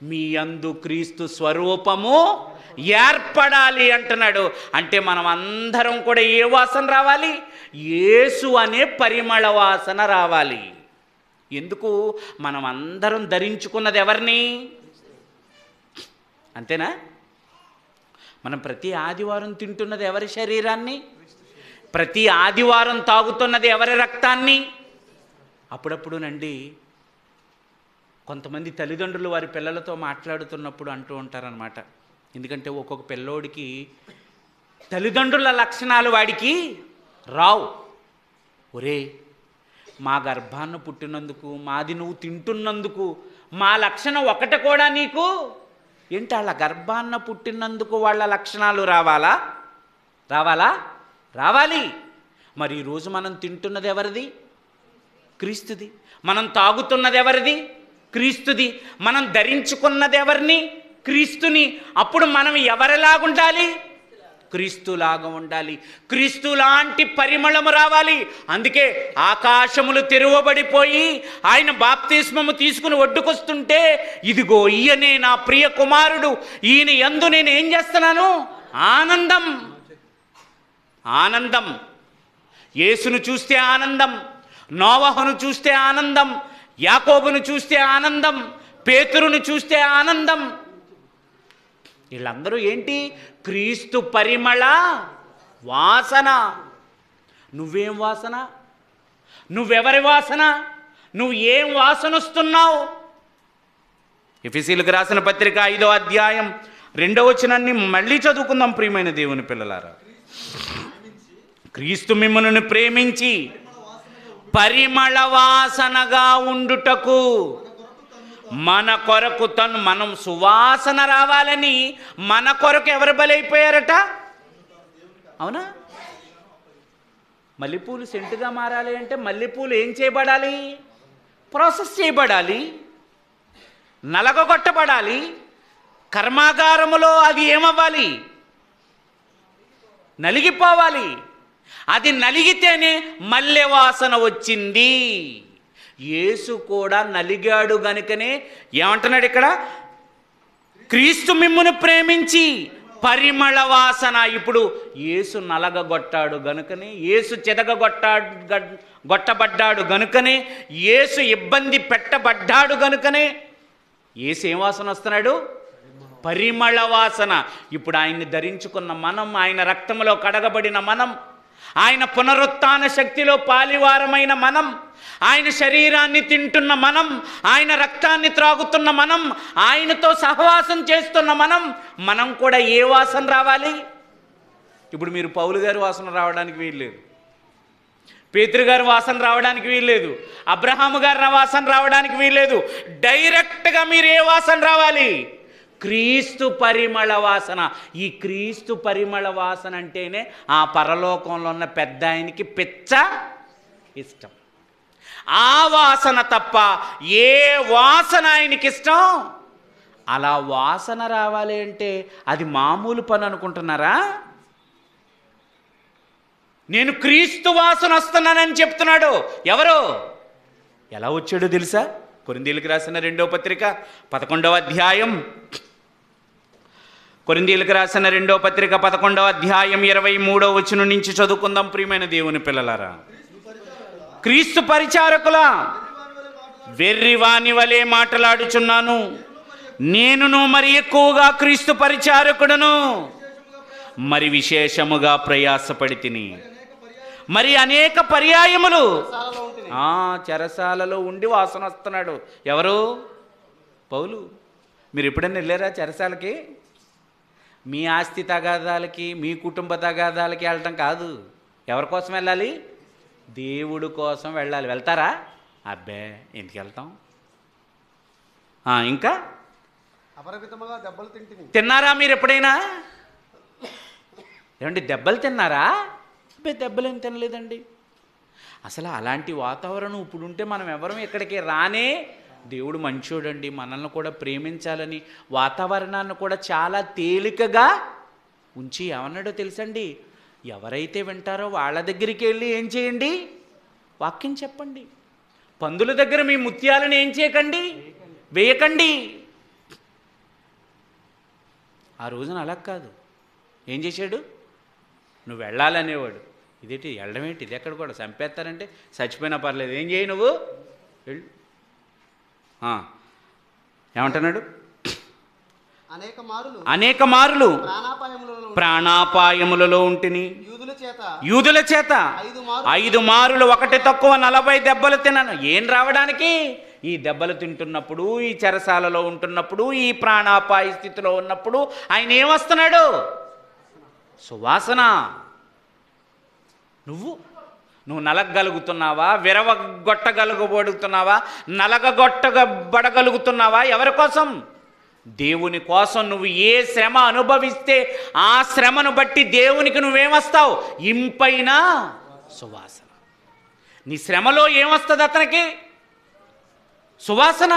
మీ యందు క్రీస్తు స్వరూపము ఏర్పడాలి అంటున్నాడు. అంటే మనం అందరం కూడా ఏ వాసన రావాలి? యేసు అనే పరిమళ వాసన రావాలి. ఎందుకు? మనం అందరం ధరించుకున్నది ఎవరిని? అంతేనా? మనం ప్రతి ఆదివారం తింటున్నది ఎవరి శరీరాన్ని? ప్రతి ఆదివారం తాగుతున్నది ఎవరి రక్తాన్ని? అప్పుడప్పుడునండి కొంతమంది తల్లిదండ్రులు వారి పిల్లలతో మాట్లాడుతున్నప్పుడు అంటూ ఉంటారనమాట. ఎందుకంటే ఒక్కొక్క పిల్లోడికి తల్లిదండ్రుల లక్షణాలు వాడికి రావు. ఒరే, మా గర్భాన్ని పుట్టినందుకు, మాది నువ్వు తింటున్నందుకు మా లక్షణం ఒకటి కూడా నీకు ఏంటి? వాళ్ళ గర్భాన్న పుట్టినందుకు వాళ్ళ లక్షణాలు రావాలి. మరి ఈరోజు మనం తింటున్నది ఎవరిది? క్రీస్తుది. మనం తాగుతున్నది ఎవరిది? క్రీస్తుది. మనం ధరించుకున్నది ఎవరిని? క్రీస్తుని. అప్పుడు మనం ఎవరిలాగుండాలి? క్రీస్తులాగా ఉండాలి. క్రీస్తు లాంటి పరిమళము రావాలి. అందుకే ఆకాశములు తెరువబడిపోయి ఆయన బాప్తిస్మము తీసుకుని ఒడ్డుకొస్తుంటే, ఇదిగో ఈయనే నా ప్రియ కుమారుడు, ఈయన యందు నేను ఏం చేస్తున్నాను? ఆనందం. యేసును చూస్తే ఆనందం, నోవహును చూస్తే ఆనందం, యాకోబును చూస్తే ఆనందం, పేతురును చూస్తే ఆనందం. వీళ్ళందరూ ఏంటి? క్రీస్తు పరిమళ వాసన. నువ్వేం వాసన? నువ్వెవరి వాసన? నువ్వు ఏం వాసన వస్తున్నావు? ఎఫెసీయులకు రాసిన పత్రిక 5వ అధ్యాయం 2వ వచనాన్ని మళ్ళీ చదువుకుందాం ప్రియమైన దేవుని పిల్లలారా. క్రీస్తు మిమ్ములను ప్రేమించి పరిమళ వాసనగా ఉండుటకు మన కొరకు మనం సువాసన రావాలని మన కొరకు ఎవరు బలైపోయారట? అవునా? మల్లెపూలు సెంటుగా మారాలి అంటే మల్లెపూలు ఏం చేయబడాలి? ప్రాసెస్ చేయబడాలి, నలగొట్టబడాలి. కర్మాగారములో అది ఏమవ్వాలి? నలిగిపోవాలి. అది నలిగితేనే మల్లె వాసన వచ్చింది. యేసు కూడా నలిగాడు గనుకనే ఏమంటున్నాడు ఇక్కడ? క్రీస్తు మిమ్మును ప్రేమించి పరిమళ వాసన. ఇప్పుడు యేసు నలగగొట్టాడు గనుకనే, యేసు గొట్టబడ్డాడు గనుకనే, యేసు ఇబ్బంది పెట్టబడ్డాడు గనుకనే యేసు ఏం వాసన వస్తున్నాడు? పరిమళ వాసన. ఇప్పుడు ఆయన్ని ధరించుకున్న మనం, ఆయన రక్తంలో కడగబడిన మనం, ఆయన పునరుత్థాన శక్తిలో పాలివారమైన మనం, ఆయన శరీరాన్ని తింటున్న మనం, ఆయన రక్తాన్ని త్రాగుతున్న మనం, ఆయనతో సహవాసం చేస్తున్న మనం కూడా ఏ వాసన రావాలి? ఇప్పుడు మీరు పౌలు గారి వాసన రావడానికి వీల్లేదు, పేతురు గారి వాసన రావడానికి వీల్లేదు, అబ్రహాము గారి వాసన రావడానికి వీల్లేదు. డైరెక్ట్గా మీరు ఏ వాసన రావాలి? క్రీస్తు పరిమళ వాసన. ఈ క్రీస్తు పరిమళ వాసన అంటేనే ఆ పరలోకంలో ఉన్న పెద్ద ఆయనకి పిచ్చ ఇష్టం. ఆ వాసన తప్ప ఏ వాసన ఆయనకి ఇష్టం? అలా వాసన రావాలి అంటే అది మామూలు పని అనుకుంటున్నారా? నేను క్రీస్తు వాసన వస్తున్నానని చెప్తున్నాడు. ఎవరు? ఎలా వచ్చాడో తెలుసా? కొరింథీయులకు రాసిన 2వ పత్రిక 11వ అధ్యాయం కొరింథీయులకు రాసిన 2వ పత్రిక 11వ అధ్యాయం 23వ వచనం నుంచి చదువుకుందాం. ప్రియమైన దేవుని పిల్లలారా, క్రీస్తు పరిచారకుల వెర్రివాని వలె మాట్లాడుచున్నాను, నేనును మరి ఎక్కువగా క్రీస్తు పరిచారకుడును, మరి విశేషముగా ప్రయాసపడి తిని, మరి అనేక పర్యాయములు చెరసాలలో ఉండి వాసన వస్తున్నాడు. ఎవరు? పౌలు. మీరు ఎప్పుడైనా వెళ్ళారా చెరసాలకి? మీ ఆస్తి తగాదాలకి, మీ కుటుంబ తగాదాలకి వెళ్ళటం కాదు. ఎవరి కోసం వెళ్ళాలి? దేవుడు కోసం వెళ్ళాలి. వెళ్తారా? అబ్బే, ఎందుకు వెళ్తాం? ఇంకా తిన్నారా మీరు ఎప్పుడైనా? ఏమండి, దెబ్బలు తిన్నారా? అబ్బే, దెబ్బలు ఏం తినలేదండి. అసలు అలాంటి వాతావరణం ఇప్పుడుంటే మనం ఎవరం ఇక్కడికి రానే. దేవుడు మంచోడండి, మనల్ని కూడా ప్రేమించాలని వాతావరణాన్ని కూడా చాలా తేలికగా ఉంచి ఏమన్నాడో తెలుసండి, ఎవరైతే వింటారో వాళ్ళ దగ్గరికి వెళ్ళి ఏం చేయండి? వాక్యం చెప్పండి. పందుల దగ్గర మీ ముత్యాలను ఏం చేయకండి? వేయకండి. ఆ రోజున అలా కాదు. ఏం చేశాడు? నువ్వు వెళ్ళాలనేవాడు. ఇదేంటి వెళ్ళడం ఏంటి? ఇది ఎక్కడ కూడా చంపేస్తారంటే చచ్చిపోయినా పర్లేదు, ఏం చేయి నువ్వు వెళ్ళు. ఏమంటున్నాడు? అనేక మారులు ప్రాణాపాయములలో ఉంటిని, యూదుల చేత 5 మారులు ఒకటి తక్కువ 40 దెబ్బలు తిన్నాను. ఏం రావడానికి? ఈ దెబ్బలు తింటున్నప్పుడు, ఈ చెరసాలలో ఉంటున్నప్పుడు, ఈ ప్రాణాపాయ స్థితిలో ఉన్నప్పుడు ఆయన ఏమొస్తున్నాడు? సువాసన. నువ్వు నలగగలుగుతున్నావా? విరవగొట్టగలుగుతున్నావా? నలగగొట్టబడగలుగుతున్నావా? ఎవరి కోసం? దేవుని కోసం. నువ్వు ఏ శ్రమ అనుభవిస్తే ఆ శ్రమను బట్టి దేవునికి నువ్వేమొస్తావు? ఇంపైన సువాసన. నీ శ్రమలో ఏమొస్తుంది అతనికి? సువాసన.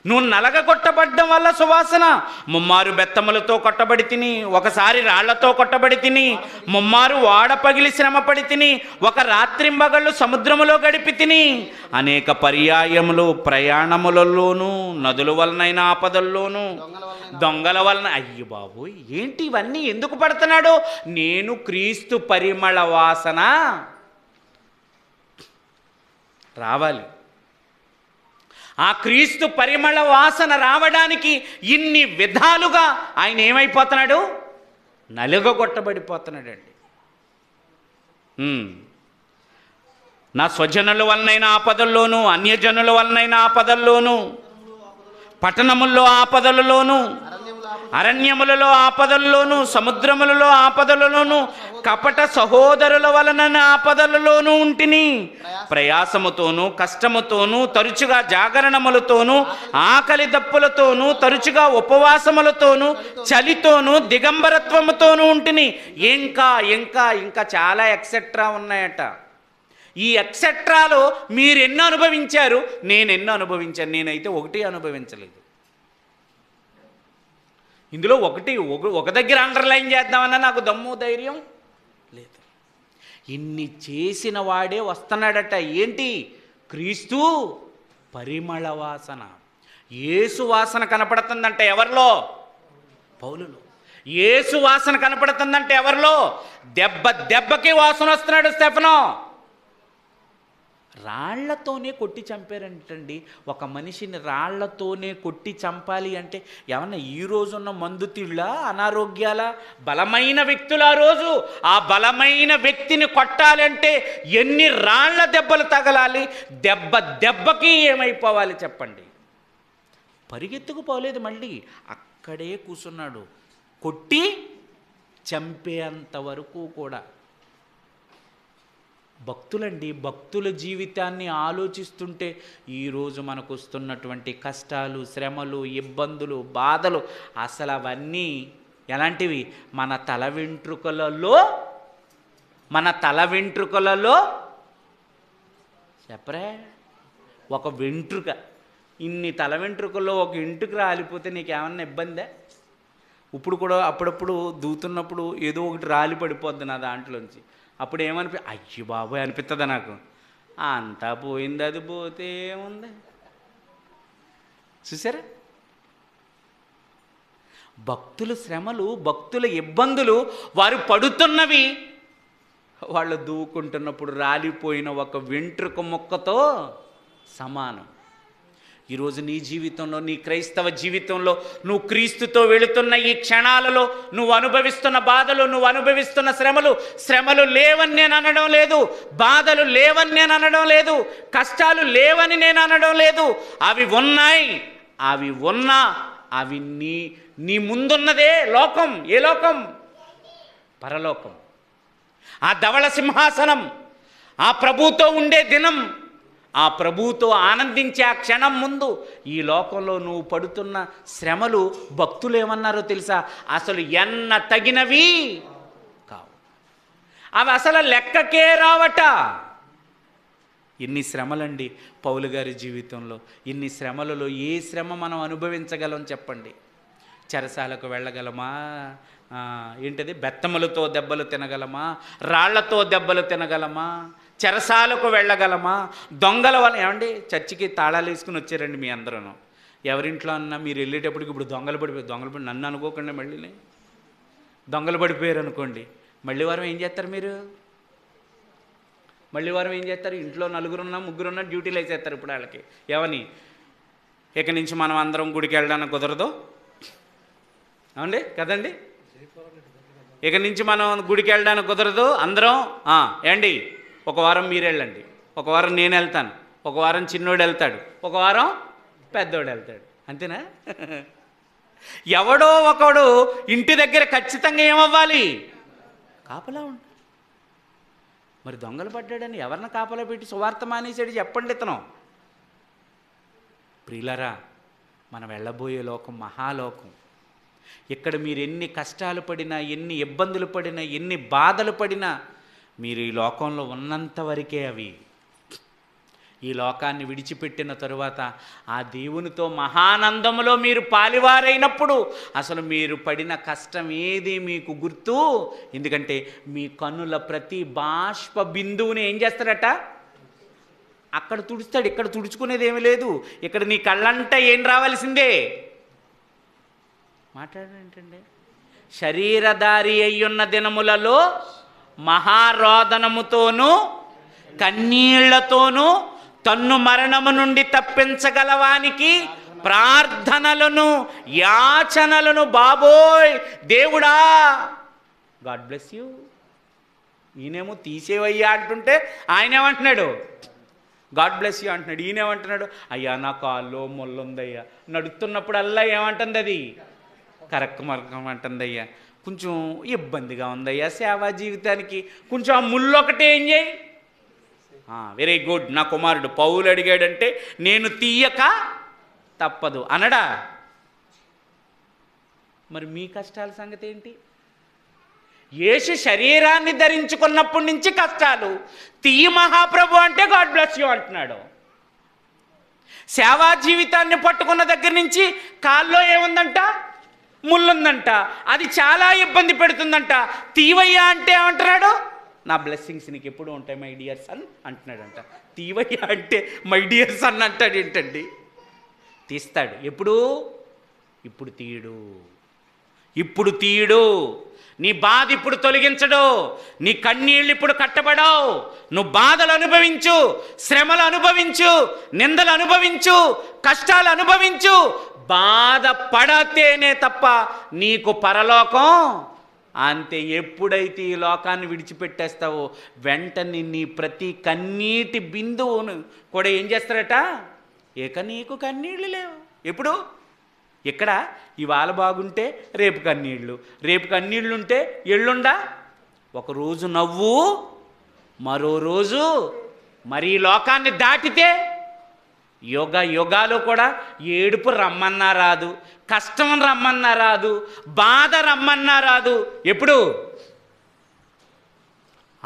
నువ్వు నలగగొట్టబడ్డం వల్ల సువాసన. ముమ్మారు బెత్తములతో కొట్టబడి తిని, ఒకసారి రాళ్లతో కొట్టబడి తిని, ముమ్మారు వాడ పగిలి శ్రమపడి తిని, ఒక రాత్రింబగళ్ళు సముద్రములో గడిపి తిని, అనేక పర్యాయములు ప్రయాణములలోనూ, నదుల వలనైన ఆపదల్లోనూ, దొంగల వలన. అయ్యో బాబోయ్, ఏంటి ఇవన్నీ ఎందుకు పడుతున్నాడు? నేను క్రీస్తు పరిమళ వాసన రావాలి. ఆ క్రీస్తు పరిమళ వాసన రావడానికి ఇన్ని విధాలుగా ఆయన ఏమైపోతున్నాడు? నలుగగొట్టబడిపోతున్నాడండి. నా స్వజనుల వలనైన ఆపదల్లోనూ, అన్యజనుల వలనైన ఆపదల్లోనూ, పట్టణముల్లో ఆపదలలోనూ, అరణ్యములలో ఆపదలలోనూ, సముద్రములలో ఆపదలలోనూ, కపట సహోదరుల వలన ఆపదలలోనూ ఉంటిని. ప్రయాసముతోనూ, కష్టముతోనూ, తరచుగా జాగరణములతోనూ, ఆకలి దప్పులతోనూ, తరచుగా ఉపవాసములతోనూ, చలితోనూ, దిగంబరత్వముతోనూ ఉంటిని. ఇంకా ఇంకా ఇంకా చాలా ఎక్సెట్రా ఉన్నాయట. ఈ ఎక్సెట్రాలో మీరు ఎన్నో అనుభవించారు, నేను ఎన్నో అనుభవించాను. నేనైతే ఒకటి అనుభవించలేదు. ఇందులో ఒక దగ్గర అండర్లైన్ చేద్దామన్నా నాకు దమ్ము ధైర్యం లేదు. ఇన్ని చేసిన వాడే వస్తున్నాడట. ఏంటి? క్రీస్తు పరిమళ వాసన. యేసు వాసన కనపడుతుందంట. ఎవరిలో? పౌలులో. యేసు వాసన కనపడుతుందంటే ఎవరిలో? దెబ్బకి వాసన వస్తున్నాడు స్టెఫెను. రాళ్లతోనే కొట్టి చంపారంటండి. ఒక మనిషిని రాళ్లతోనే కొట్టి చంపాలి అంటే ఏమన్నా ఈ రోజున్న మందు తిళ్ళ, అనారోగ్యాల? బలమైన వ్యక్తులు ఆ రోజు. ఆ బలమైన వ్యక్తిని కొట్టాలంటే ఎన్ని రాళ్ల దెబ్బలు తగలాలి? దెబ్బకి ఏమైపోవాలి చెప్పండి? పరిగెత్తుకుపోలేదు, మళ్ళీ అక్కడే కూర్చున్నాడు. కొట్టి చంపేంత వరకు కూడా. భక్తులండి, భక్తుల జీవితాన్ని ఆలోచిస్తుంటే ఈరోజు మనకు వస్తున్నటువంటి కష్టాలు, శ్రమలు, ఇబ్బందులు, బాధలు అసలు అవన్నీ ఎలాంటివి? మన తల వెంట్రుకలలో చెప్పరే, ఒక వెంట్రుక. ఇన్ని తల వెంట్రుకల్లో ఒక వెంట్రుక రాలిపోతే నీకేమన్నా ఇబ్బందే? ఇప్పుడు కూడా అప్పుడప్పుడు దూతున్నప్పుడు ఏదో ఒకటి రాలి పడిపోద్ది నా దాంట్లోంచి. అప్పుడు అయ్యో బాబోయ్ అనిపిస్తుందా నాకు? అంతా పోయింది, అది పోతే ఏముంది? చూసారా? భక్తుల శ్రమలు, భక్తుల ఇబ్బందులు, వారు పడుతున్నవి వాళ్ళు దూకుంటున్నప్పుడు రాలిపోయిన ఒక వెంట్రుక ముక్కతో సమానం. ఈరోజు నీ జీవితంలో, నీ క్రైస్తవ జీవితంలో, నువ్వు క్రీస్తుతో వెళుతున్న ఈ క్షణాలలో నువ్వు అనుభవిస్తున్న బాధలు, నువ్వు అనుభవిస్తున్న శ్రమలు లేవని నేను అనడం లేదు, బాధలు లేవని నేను అనడం లేదు, కష్టాలు లేవని నేను అనడం లేదు. అవి ఉన్నాయి. అవి ఉన్నా అవి నీ ముందున్నదే లోకం. ఏ లోకం? పరలోకం. ఆ ధవళ సింహాసనం, ఆ ప్రభుతో ఉండే దినం, ఆ ప్రభువుతో ఆనందించే ఆ క్షణం ముందు ఈ లోకంలో నువ్వు పడుతున్న శ్రమలు భక్తులు ఏమన్నారో తెలుసా? అసలు ఎన్న తగినవి కావు, అవి అసలు లెక్కకే రావట. ఇన్ని శ్రమలండి పౌలు గారి జీవితంలో. ఇన్ని శ్రమలలో ఏ శ్రమ మనం అనుభవించగలం చెప్పండి? చెరసాలకు వెళ్ళగలమా? ఏంటది, బెత్తములతో దెబ్బలు తినగలమా? రాళ్లతో దెబ్బలు తినగలమా? చెరసాలకు వెళ్ళగలమా? దొంగల వల్ల ఏమండి, చర్చికి తాళాలు వేసుకుని వచ్చారండి మీ అందరూ. ఎవరింట్లో అన్నా మీరు వెళ్ళేటప్పటికి ఇప్పుడు దొంగలు పడి నన్ను అనుకోకండి, మళ్ళీ దొంగలు పడిపోయారు అనుకోండి, మళ్ళీ వారం ఏం చేస్తారు మీరు? మళ్ళీ వారం ఏం చేస్తారు? ఇంట్లో నలుగురున్నా ముగ్గురున్నా డ్యూటీలు వేసేస్తారు. ఇప్పుడు వాళ్ళకి ఏమని, ఇక నుంచి మనం అందరం గుడికి వెళ్ళడానికి కుదరదు అవండి కదండి, ఇక నుంచి మనం గుడికి వెళ్ళడానికి కుదరదు అందరం. ఏండి, ఒక వారం మీరు వెళ్ళండి, ఒక వారం నేను వెళ్తాను, ఒక వారం చిన్నోడు వెళ్తాడు, ఒక వారం పెద్దోడు వెళ్తాడు. అంతేనా? ఎవడో ఒకడు ఇంటి దగ్గర ఖచ్చితంగా ఏమవ్వాలి? కాపలా ఉంటాడు. మరి దొంగలు పడ్డాడని ఎవరిని కాపలా పెట్టి సువార్త మానేసాడు చెప్పండి ఇతను. ప్రియులారా, మనం వెళ్ళబోయే లోకం మహాలోకం. ఇక్కడ మీరు ఎన్ని కష్టాలు పడినా, ఎన్ని ఇబ్బందులు పడినా, ఎన్ని బాధలు పడినా, మీరు ఈ లోకంలో ఉన్నంత వరకే అవి. ఈ లోకాన్ని విడిచిపెట్టిన తరువాత ఆ దేవునితో మహానందములో మీరు పాలివారైనప్పుడు అసలు మీరు పడిన కష్టం ఏది మీకు గుర్తు? ఎందుకంటే మీ కన్నుల ప్రతి బాష్ప బిందువుని ఏం చేస్తాడట? అక్కడ తుడుస్తాడు. ఇక్కడ తుడుచుకునేది ఏమీ లేదు. ఇక్కడ నీ కళ్ళంట ఏం రావాల్సిందే? మాట్లాడేంటండి, శరీరధారి అయ్యున్న దినములలో మహారోదనముతోనూ కన్నీళ్లతోనూ తన్ను మరణము నుండి తప్పించగలవానికి ప్రార్థనలను, యాచనలను, బాబోయ్ దేవుడా, గాడ్ బ్లెస్ యూ. ఈయనేమో తీసేవయ్యా అంటుంటే ఆయన ఏమంటున్నాడు? గాడ్ బ్లెస్ యూ అంటున్నాడు. ఈయనేమంటున్నాడు? అయ్యా నా కాల్లో ముళ్ళుందయ్యా. నడుస్తున్నప్పుడల్లా ఏమంటుంది అది? కరక్కు మరకం అంటుందయ్యా. కొంచెం ఇబ్బందిగా ఉందయ్యా సేవా జీవితానికి, కొంచెం ఆ ముళ్ళు ఒకటే ఏం చేయి. Very good. నా కుమారుడు పౌలు అడిగాడంటే నేను తీయక తప్పదు అనడా? మరి మీ కష్టాల సంగతి ఏంటి? యేసు శరీరాన్ని ధరించుకున్నప్పటి నుంచి కష్టాలు. తీయ మహాప్రభు అంటే గాడ్ బ్లెస్ యూ అంటున్నాడు. సేవా జీవితాన్ని పట్టుకున్న దగ్గర నుంచి కాల్లో ఏముందంట? ముళ్ళుందంట. అది చాలా ఇబ్బంది పెడుతుందంట. తీవయ్యా అంటే ఏమంటున్నాడు? నా బ్లెస్సింగ్స్ నీకు ఎప్పుడు ఉంటాయి మై డియర్ సన్ అంటున్నాడంట. తీవయ్యా అంటే మై డియర్ సన్ అంటాడు ఏంటండి? తీస్తాడు. ఎప్పుడు? ఇప్పుడు తీయడు. ఇప్పుడు తీయడు. నీ బాధ ఇప్పుడు తొలగించడు. నీ కన్నీళ్ళు ఇప్పుడు కట్టబడవు. నువ్వు బాధలు అనుభవించు, శ్రమలు అనుభవించు, నిందలు అనుభవించు, కష్టాలు అనుభవించు. బాధ పడతేనే తప్ప నీకు పరలోకం అంతే. ఎప్పుడైతే ఈ లోకాన్ని విడిచిపెట్టేస్తావో వెంటనే నీ ప్రతి కన్నీటి బిందువును కూడా ఏం చేస్తారట? ఇక నీకు కన్నీళ్ళు లేవు. ఎప్పుడు? ఇక్కడ ఇవాళ బాగుంటే రేపు కన్నీళ్ళు, రేపు కన్నీళ్ళుంటే ఎల్లుండా ఒకరోజు నవ్వు, మరో రోజు మరి ఈ లోకాన్ని దాటితే యుగాలు కూడా ఏడుపు రమ్మన్నా రాదు, కష్టం రమ్మన్నా రాదు, బాధ రమ్మన్నా రాదు. ఎప్పుడు?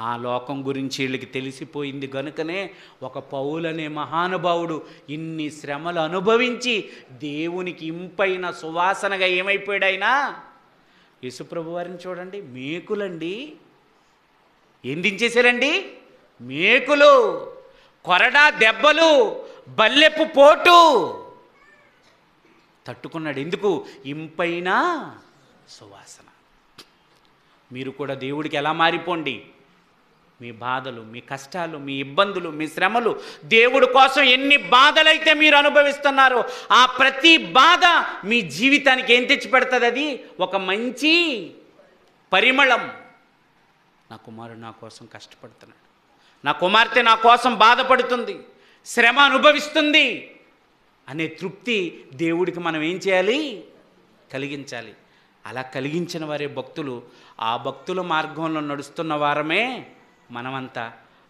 ఆ లోకం గురించి వీళ్ళకి తెలిసిపోయింది కనుకనే ఒక పౌలనే మహానుభావుడు ఇన్ని శ్రమలు అనుభవించి దేవునికి ఇంపైన సువాసనగా ఏమైపోయాడు ఆయన? యేసుప్రభు వారిని చూడండి, మేకులండి. ఏం దించేశారండి? మేకులు, కొరడా దెబ్బలు, బల్లెపు పోటు. తట్టుకున్నాడు. ఎందుకు? ఇంపైన సువాసన. మీరు కూడా దేవుడికి ఎలా మారిపోండి. మీ బాధలు, మీ కష్టాలు, మీ ఇబ్బందులు, మీ శ్రమలు, దేవుడి కోసం ఎన్ని బాధలైతే మీరు అనుభవిస్తున్నారో ఆ ప్రతి బాధ మీ జీవితానికి ఏం తెచ్చి పెడుతుంది? అది ఒక మంచి పరిమళం. నా కుమారుడు నా కోసం కష్టపడుతున్నాడు, నా కుమార్తె నా కోసం బాధపడుతుంది, శ్రమ అనుభవిస్తుంది అనే తృప్తి దేవుడికి మనం ఏం చేయాలి? కలిగించాలి. అలా కలిగించిన వారే భక్తులు. ఆ భక్తుల మార్గంలో నడుస్తున్న వారమే మనమంతా.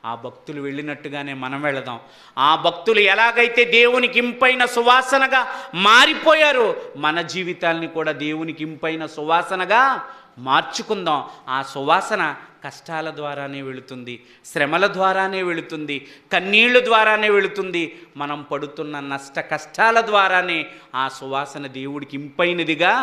ఆ భక్తులు వెళ్ళినట్టుగానే మనం వెళదాం. ఆ భక్తులు ఎలాగైతే దేవునికి ఇంపైన సువాసనగా మారిపోయారో మన జీవితాల్ని కూడా దేవునికి ఇంపైన సువాసనగా మార్చుకుందాం. ఆ సువాసన కష్టాల ద్వారానే వెళుతుంది, శ్రమల ద్వారానే వెళుతుంది, కన్నీళ్ళ ద్వారానే వెళుతుంది. మనం పడుతున్న నష్ట కష్టాల ద్వారానే ఆ సువాసన దేవుడికి ఇంపైనదిగా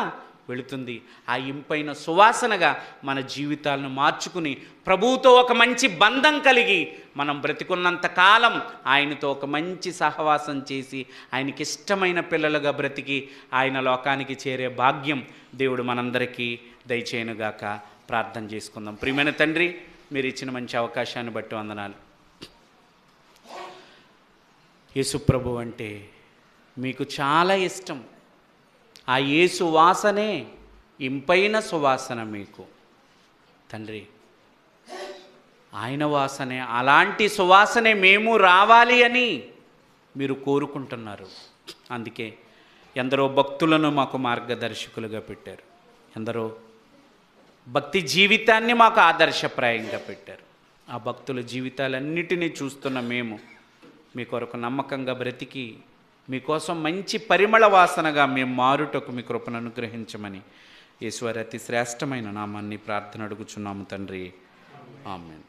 వెళుతుంది. ఆ ఇంపైన సువాసనగా మన జీవితాలను మార్చుకుని ప్రభువుతో ఒక మంచి బంధం కలిగి మనం బ్రతికున్నంత కాలం ఆయనతో ఒక మంచి సహవాసం చేసి ఆయనకి ఇష్టమైన పిల్లలుగా బ్రతికి ఆయన లోకానికి చేరే భాగ్యం దేవుడు మనందరికీ దయచేయనుగాక. ప్రార్థన చేసుకుందాం. ప్రియమైన తండ్రి, మీరు ఇచ్చిన మంచి అవకాశాన్ని బట్టి వందనాలు. యేసు ప్రభు అంటే మీకు చాలా ఇష్టం. ఆ యేసు వాసనే ఇంపైన సువాసన మీకు తండ్రి. ఆయన వాసనే, అలాంటి సువాసనే మేము రావాలి అని మీరు కోరుకుంటున్నారు. అందుకే ఎందరో భక్తులను మాకు మార్గదర్శకులుగా పెట్టారు, ఎందరో భక్తి జీవితాన్ని మాకు ఆదర్శప్రాయంగా పెట్టారు. ఆ భక్తుల జీవితాలన్నిటినీ చూస్తున్న మేము మీ కొరకు నమ్మకంగా బ్రతికి మీకోసం మంచి పరిమళ వాసనగా మేము మారుటకు మీ కృపను అనుగ్రహించమని యేసువారి అతి శ్రేష్టమైన నామాన్ని ప్రార్థన అడుగుచున్నాము తండ్రి. ఆమేన్.